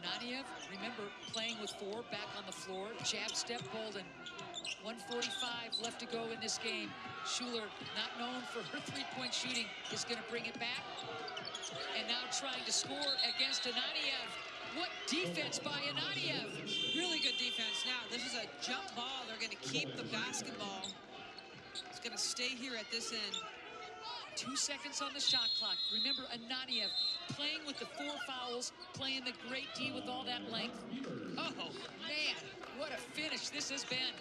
Speaker 1: Ananiev, remember, playing with 4 back on the floor. Jab step Bolden. 1:45 left to go in this game. Schuler, not known for her 3-point shooting, is going to bring it back. And now trying to score against Ananiev. What defense by Ananiev.
Speaker 2: Really good defense. Now, this is a jump ball. They're going to keep the basketball. It's going to stay here at this end.
Speaker 1: 2 seconds on the shot clock. Remember, Ananiev playing with the 4 fouls, playing the great D with all that length. Oh, man, what a finish this has been.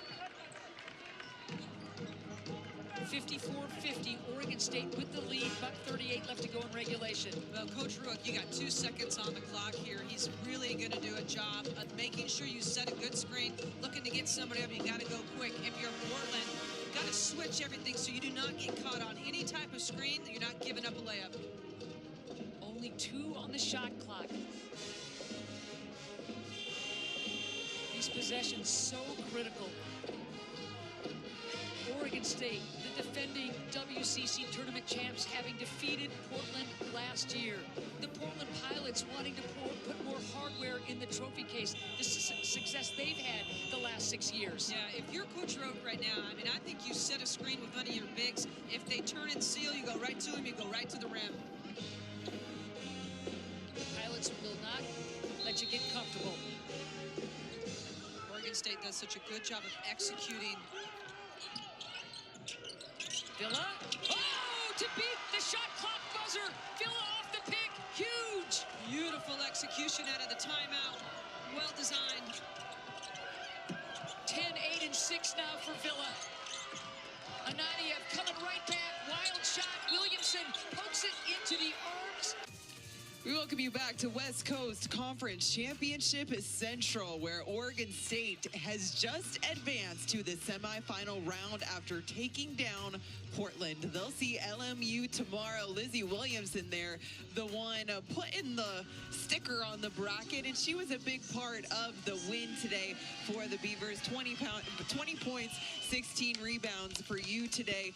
Speaker 1: 54-50, Oregon State with the lead, buck 38 left to go in regulation.
Speaker 2: Well, Coach Ruick, you got 2 seconds on the clock here. He's really going to do a job of making sure you set a good screen, looking to get somebody up. You got to go quick. If you're Portland, you got to switch everything so you do not get caught on any type of screen. You're not giving up a layup.
Speaker 1: Only 2 on the shot clock. These possessions so critical. Oregon State, the defending WCC tournament champs, having defeated Portland last year. The Portland Pilots wanting to put more hardware in the trophy case. The success they've had the last 6 years.
Speaker 2: Yeah, if you're Coach Ruick right now, I mean, I think you set a screen with one of your bigs. If they turn and seal, you go right to him, you go right to the rim.
Speaker 1: The Pilots will not let you get comfortable.
Speaker 2: Oregon State does such a good job of executing.
Speaker 1: Villa, oh, to beat the shot clock buzzer. Villa off the pick, huge.
Speaker 2: Beautiful execution out of the timeout. Well designed.
Speaker 1: 10, 8, and 6 now for Villa. Ananiev coming right back, wild shot. Williamson pokes it into the arms.
Speaker 7: We welcome you back to West Coast Conference Championship Central, where Oregon State has just advanced to the semifinal round after taking down Portland. They'll see LMU tomorrow. Lizzie Williamson there, the one putting the sticker on the bracket, and she was a big part of the win today for the Beavers. 20 points, 16 rebounds for you today.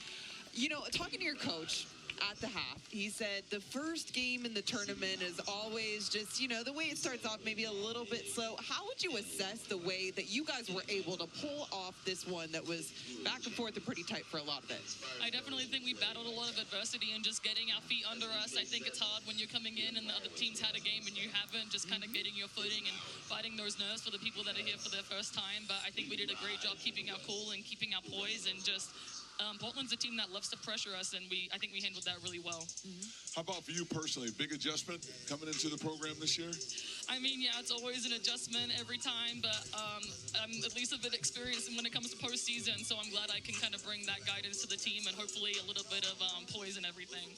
Speaker 7: You know, talking to your coach at the half, he said the first game in the tournament is always just, you know, the way it starts off maybe a little bit slow. How would you assess the way that you guys were able to pull off this one that was back and forth and pretty tight for a lot of it?
Speaker 8: I definitely think we battled a lot of adversity and just getting our feet under us. I think it's hard when you're coming in and the other team's had a game and you haven't, just kind of getting your footing and fighting those nerves for the people that are here for their first time. But I think we did a great job keeping our cool and keeping our poise, and just Portland's a team that loves to pressure us, and I think we handled that really well.
Speaker 9: How about for you personally? Big adjustment coming into the program this year?
Speaker 8: I mean, yeah, it's always an adjustment every time, but I'm at least a bit experienced when it comes to postseason, so I'm glad I can kind of bring that guidance to the team and hopefully a little bit of poise and everything.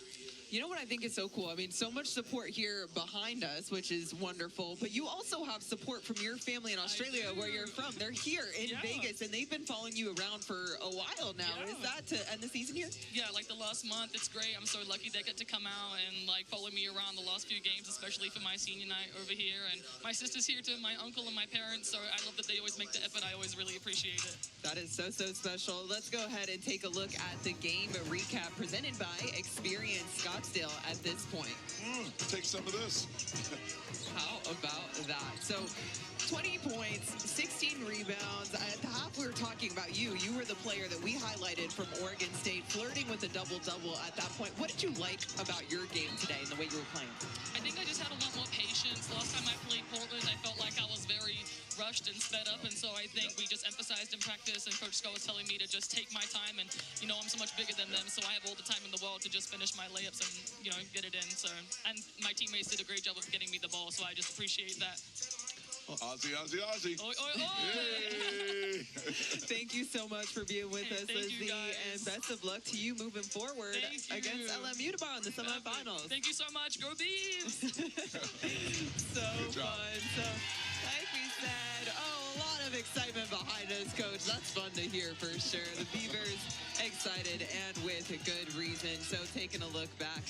Speaker 7: You know what I think is so cool? I mean, so much support here behind us, which is wonderful, but you also have support from your family in Australia, where you're from. They're here in Vegas, and they've been following you around for a while now. Is that to end the season here?
Speaker 8: Yeah, like the last month, it's great. I'm so lucky they get to come out and like follow me around the last few games, especially for my senior night over here. And my sister's here too, my uncle and my parents, so I love that they always make the effort. I always really appreciate it.
Speaker 7: That is so, so special. Let's go ahead and take a look at the game recap presented by Experience Scottsdale at this point.
Speaker 9: Take some of this.
Speaker 7: How about that? So 20 points, 16 rebounds. At the half, we were talking about you. You were the player that we highlighted from Oregon State, flirting with a double-double at that point. What did you like about your game today and the way you were playing?
Speaker 8: I think I just had a lot more patience. Last time I played Portland, I felt like I was very rushed and sped up, and so I think we just emphasized in practice, and Coach Scott was telling me to just take my time, and, you know, I'm so much bigger than them, so I have all the time in the world to just finish my layups and, you know, get it in. So, and my teammates did a great job of getting me the ball, so I just appreciate that.
Speaker 9: Ozzy, Ozzy, Ozzy.
Speaker 8: Oi, oi, oi.
Speaker 9: Yay.
Speaker 7: Thank you so much for being with us,
Speaker 8: Thank you,
Speaker 7: Lizzie,
Speaker 8: guys.
Speaker 7: and best of luck to you moving forward against LMU tomorrow in the semifinals.
Speaker 8: Thank you so much. Go Beavs!
Speaker 7: So fun. So, like we said, a lot of excitement behind us, Coach. That's fun to hear for sure. The Beavers excited and with good reason. So taking a look back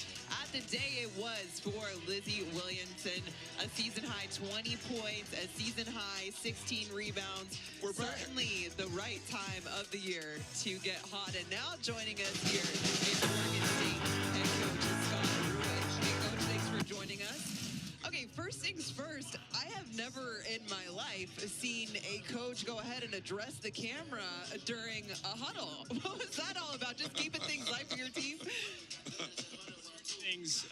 Speaker 7: at the day it was for Lizzie Williamson, a season-high 20 points, a season-high 16 rebounds.
Speaker 9: We're back.
Speaker 7: Certainly the right time of the year to get hot. And now joining us here is Oregon State head coach Scott Ruick. Hey, Coach, thanks for joining us. Okay, first things first, I have never in my life seen a coach go ahead and address the camera during a huddle. What was that all about? Just keeping things light for your team?
Speaker 6: Things,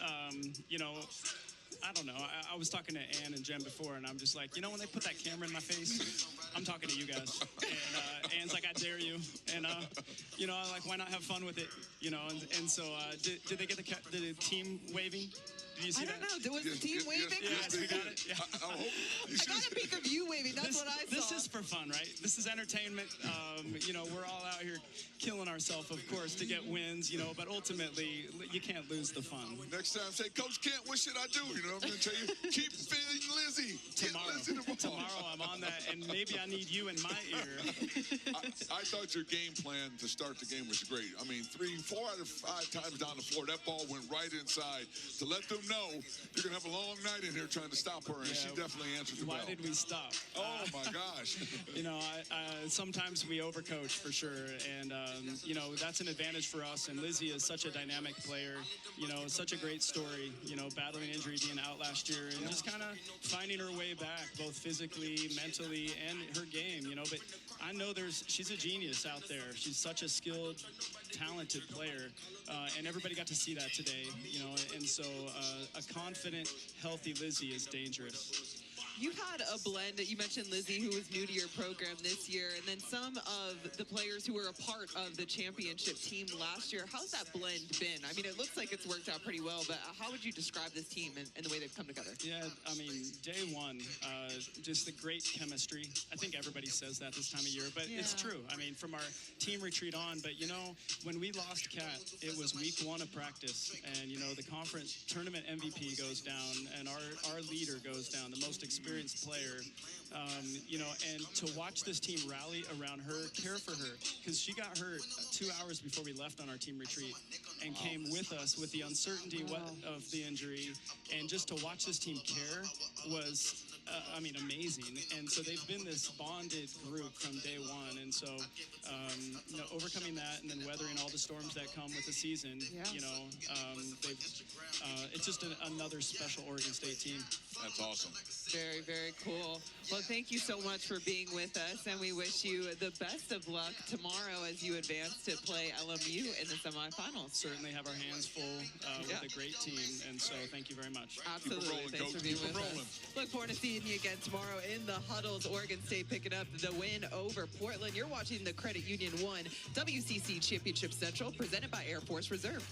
Speaker 6: you know, I don't know. I was talking to Ann and Jen before, and I'm just like, you know, when they put that camera in my face, I'm talking to you guys. And Ann's like, I dare you. And, you know, I'm like, why not have fun with it? You know, and so did they get the team waving? Did you see that?
Speaker 7: I don't know. Was the team waving?
Speaker 6: Yes, we got it. Yeah.
Speaker 7: I got a peek of you waving. That's what I saw.
Speaker 6: This is for fun, right? This is entertainment. You know, we're all out here killing ourselves, of course, to get wins, you know, but ultimately, you can't lose the fun.
Speaker 9: Next time, say, Coach Kent, what should I do? You know, I'm going to tell you, keep feeding Lizzie.
Speaker 6: Tomorrow I'm on that, and maybe I need you in my ear.
Speaker 9: I thought your game plan to start the game was great. I mean, 4 out of 5 times down the floor, that ball went right inside to let them know you're going to have a long night in here trying to stop her, and she definitely answered the bell.
Speaker 6: Why did we stop?
Speaker 9: Oh, my gosh.
Speaker 6: You know, sometimes we overcoach for sure, and, you know, that's an advantage for us, and Lizzie is such a dynamic player, you know, such a great story, you know, battling injury, being out last year, and just kind of finding her way back, both physically, mentally, and her game, you know, but I know she's a genius out there. She's such a skilled, talented player, and everybody got to see that today, you know, and so a confident, healthy Lizzie is dangerous.
Speaker 7: You had a blend. You mentioned Lizzie, who was new to your program this year, and then some of the players who were a part of the championship team last year. How's that blend been? I mean, it looks like it's worked out pretty well, but how would you describe this team and the way they've come together?
Speaker 6: Yeah, I mean, day one, just the great chemistry. I think everybody says that this time of year, but it's true. I mean, from our team retreat on, but, you know, when we lost Kat, it was week 1 of practice, and, you know, the conference tournament MVP goes down, and our leader goes down, the most experienced player, you know, and to watch this team rally around her, care for her, because she got hurt 2 hours before we left on our team retreat and came with us with the uncertainty of the injury, and just to watch this team care was, I mean, amazing. And so they've been this bonded group from day one, and so, you know, overcoming that and then weathering all the storms that come with the season, you know, it's just another special Oregon State team.
Speaker 9: That's awesome.
Speaker 7: Very, very cool. Well, thank you so much for being with us, and we wish you the best of luck tomorrow as you advance to play LMU in the semifinals.
Speaker 6: Certainly have our hands full with a great team, and so thank you very much.
Speaker 7: Absolutely.
Speaker 9: Rolling,
Speaker 7: Thanks
Speaker 9: Coach.
Speaker 7: for being with us. Look forward to seeing you again tomorrow in the huddles. Oregon State picking up the win over Portland. You're watching the Credit Union 1 WCC Championship Central, presented by Air Force Reserve.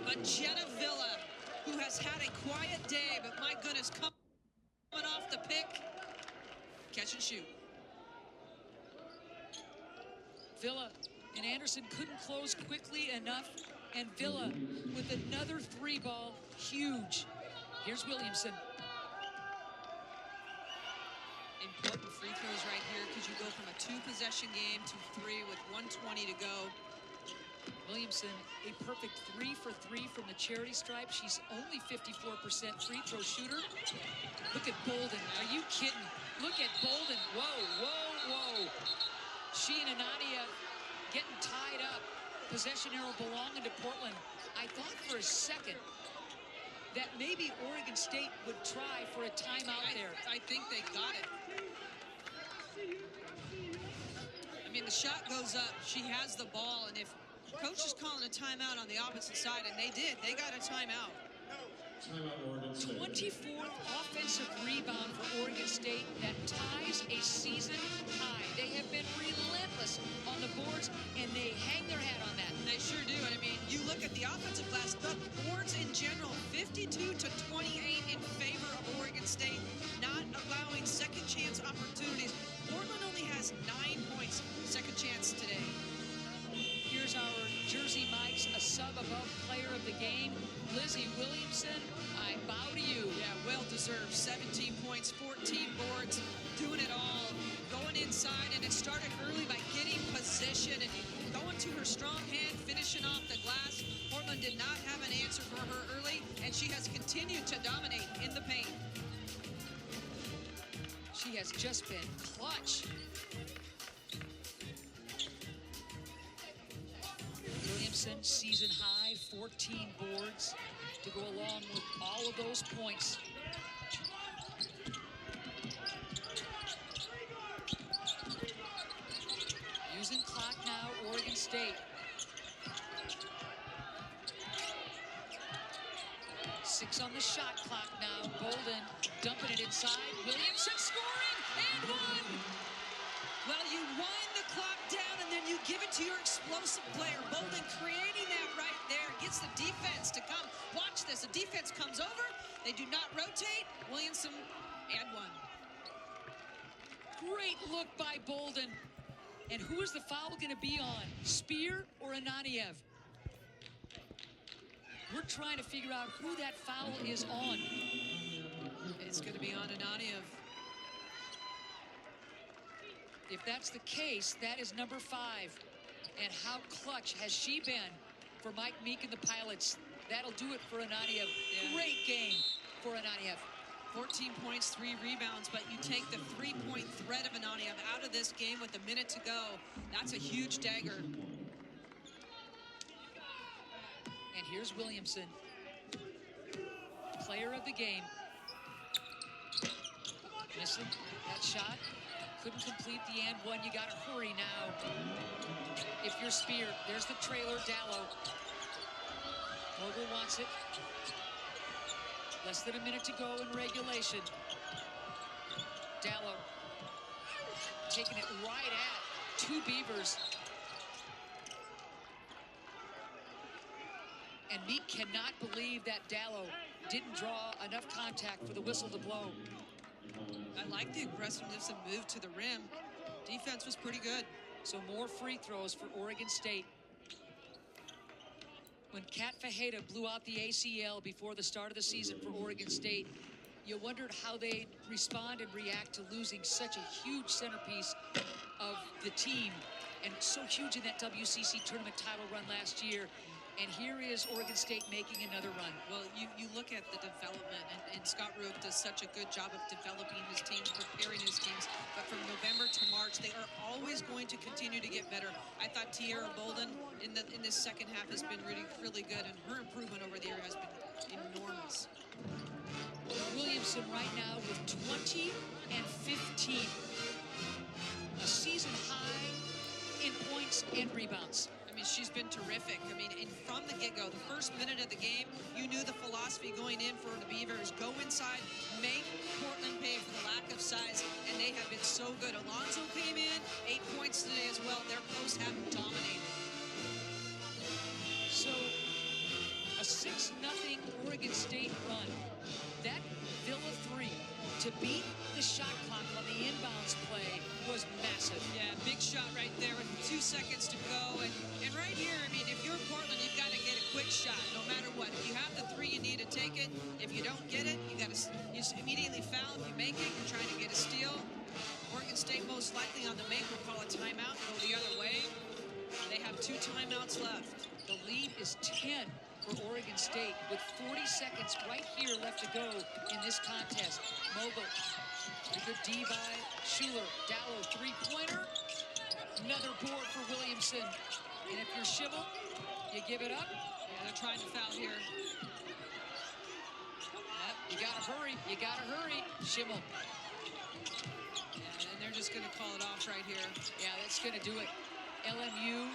Speaker 2: But Jenna Villa, who has had a quiet day, but my goodness, coming off the pick, catch and shoot.
Speaker 1: Villa and Anderson couldn't close quickly enough, and Villa with another 3-ball, huge. Here's Williamson.
Speaker 2: Important free throws right here, because you go from a 2-possession game to 3 with 1:20 to go.
Speaker 1: Williamson, a perfect 3 for 3 from the charity stripe. She's only 54% free throw shooter. Look at Bolden. Are you kidding? Look at Bolden. Whoa, whoa, whoa. She and Anadia getting tied up. Possession arrow belonging to Portland. I thought for a second that maybe Oregon State would try for a timeout there.
Speaker 2: I think they got it. I mean, the shot goes up. She has the ball, and if Coach is calling a timeout on the opposite side, and they did. They got a timeout.
Speaker 1: 24th offensive rebound for Oregon State that ties a season high. They have been relentless on the boards, and they hang their hat on that.
Speaker 2: They sure do. And I mean, you look at the offensive glass, the boards in general, 52-28 in favor of Oregon State, not allowing second chance opportunities. Portland only has 9 points second chance today.
Speaker 1: Here's our Jersey Mikes, a sub-above player of the game, Lizzie Williamson. I bow to you.
Speaker 2: Yeah, well-deserved. 17 points, 14 boards, doing it all, going inside, and it started early by getting position and going to her strong hand, finishing off the glass. Portland did not have an answer for her early, and she has continued to dominate in the paint.
Speaker 1: She has just been clutch. Williamson, season high, 14 boards to go along with all of those points. Using clock now, Oregon State. 6 on the shot clock now. Bolden dumping it inside. Williamson scoring and one.
Speaker 2: Well, you wind the clock down and then you give it to your explosive player. Bolden creating that right there. Gets the defense to come. Watch this. The defense comes over. They do not rotate. Williamson and one.
Speaker 1: Great look by Bolden. And who is the foul going to be on? Spear or Ananiev? We're trying to figure out who that foul is on.
Speaker 2: It's going to be on Ananiev.
Speaker 1: If that's the case, that is number 5. And how clutch has she been for Mike Meek and the Pilots? That'll do it for Ananiev.
Speaker 2: Yeah.
Speaker 1: Great game for Ananiev.
Speaker 2: 14 points, 3 rebounds, but you take the 3-point threat of Ananiev out of this game with a minute to go. That's a huge dagger.
Speaker 1: And here's Williamson, player of the game. Missing that shot. Couldn't complete the and one. You got to hurry now. If you're Spear, there's the trailer, Dallow. Vogel wants it. Less than a minute to go in regulation. Dallow taking it right at 2 Beavers. And Meek cannot believe that Dallow didn't draw enough contact for the whistle to blow.
Speaker 2: I like the aggressiveness and move to the rim. Defense was pretty good.
Speaker 1: So more free throws for Oregon State. When Kat Fajeda blew out the ACL before the start of the season for Oregon State, you wondered how they'd respond and react to losing such a huge centerpiece of the team, and so huge in that WCC tournament title run last year. And here is Oregon State making another run.
Speaker 2: Well, you look at the development, and Scott Rook does such a good job of developing his teams, preparing his teams. But from November to March, they are always going to continue to get better. I thought Tierra Bolden in this second half has been really, really good, and her improvement over the year has been enormous.
Speaker 1: Williamson right now with 20 and 15. A season high in points and rebounds.
Speaker 2: I mean, she's been terrific. I mean, and from the get-go, the first minute of the game, you knew the philosophy going in for the Beavers: go inside, make Portland pay for the lack of size, and they have been so good. Alonso came in, 8 points today as well. Their posts have dominated.
Speaker 1: So, a 6-0 Oregon State run. That Villa 3 to beat the shot clock on the inbounds play was massive.
Speaker 2: Yeah, big shot right there with 2 seconds to go. And right here, I mean, if you're Portland, you've got to get a quick shot no matter what. If you have the 3, you need to take it. If you don't get it, you just immediately foul. If you make it, you're trying to get a steal. Oregon State most likely on the make will call a timeout and go the other way. They have 2 timeouts left.
Speaker 1: The lead is 10 for Oregon State with 40 seconds right here left to go in this contest. Mogul, a good D by Schuler. Dallow, 3-pointer. Another board for Williamson. And if you're Schimmel, you give it up.
Speaker 2: Yeah, they're trying to foul here.
Speaker 1: Yep, you gotta hurry. You gotta hurry, Schimmel.
Speaker 2: Yeah, and they're just gonna call it off right here.
Speaker 1: Yeah, that's gonna do it. LMU,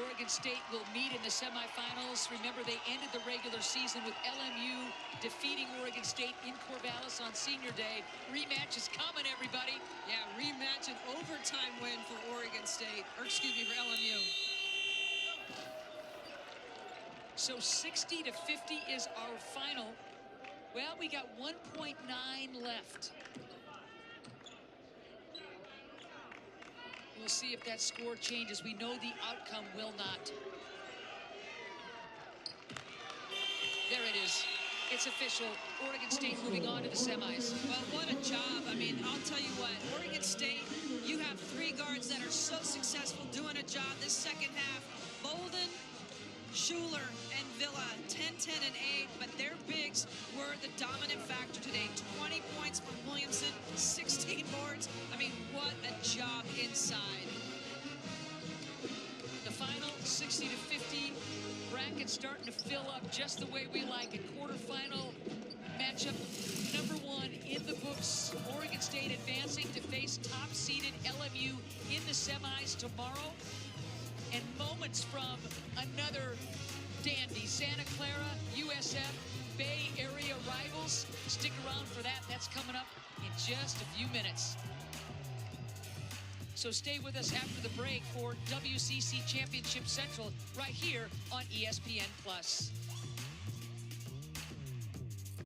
Speaker 1: Oregon State will meet in the semifinals. Remember, they ended the regular season with LMU defeating Oregon State in Corvallis on Senior Day. Rematch is coming, everybody.
Speaker 2: Yeah, rematch, an overtime win for Oregon State, or excuse me, for LMU.
Speaker 1: So 60-50 is our final. Well, we got 1.9 left. We'll see if that score changes. We know the outcome will not. There it is. It's official. Oregon State moving on to the semis.
Speaker 2: Well, what a job. I mean, I'll tell you what, Oregon State, you have 3 guards that are so successful doing a job this second half. Bolden, Schuler, and Villa, 10, 10, and 8, but their bigs were the dominant factor today. 20 points from Williamson, 16 boards. I mean, what a job inside.
Speaker 1: The final 60-50 bracket starting to fill up just the way we like it. Quarterfinal matchup number 1 in the books. Oregon State advancing to face top-seeded LMU in the semis tomorrow. And moments from another dandy, Santa Clara, USF, Bay Area rivals. Stick around for that. That's coming up in just a few minutes. So stay with us after the break for WCC Championship Central right here on ESPN+.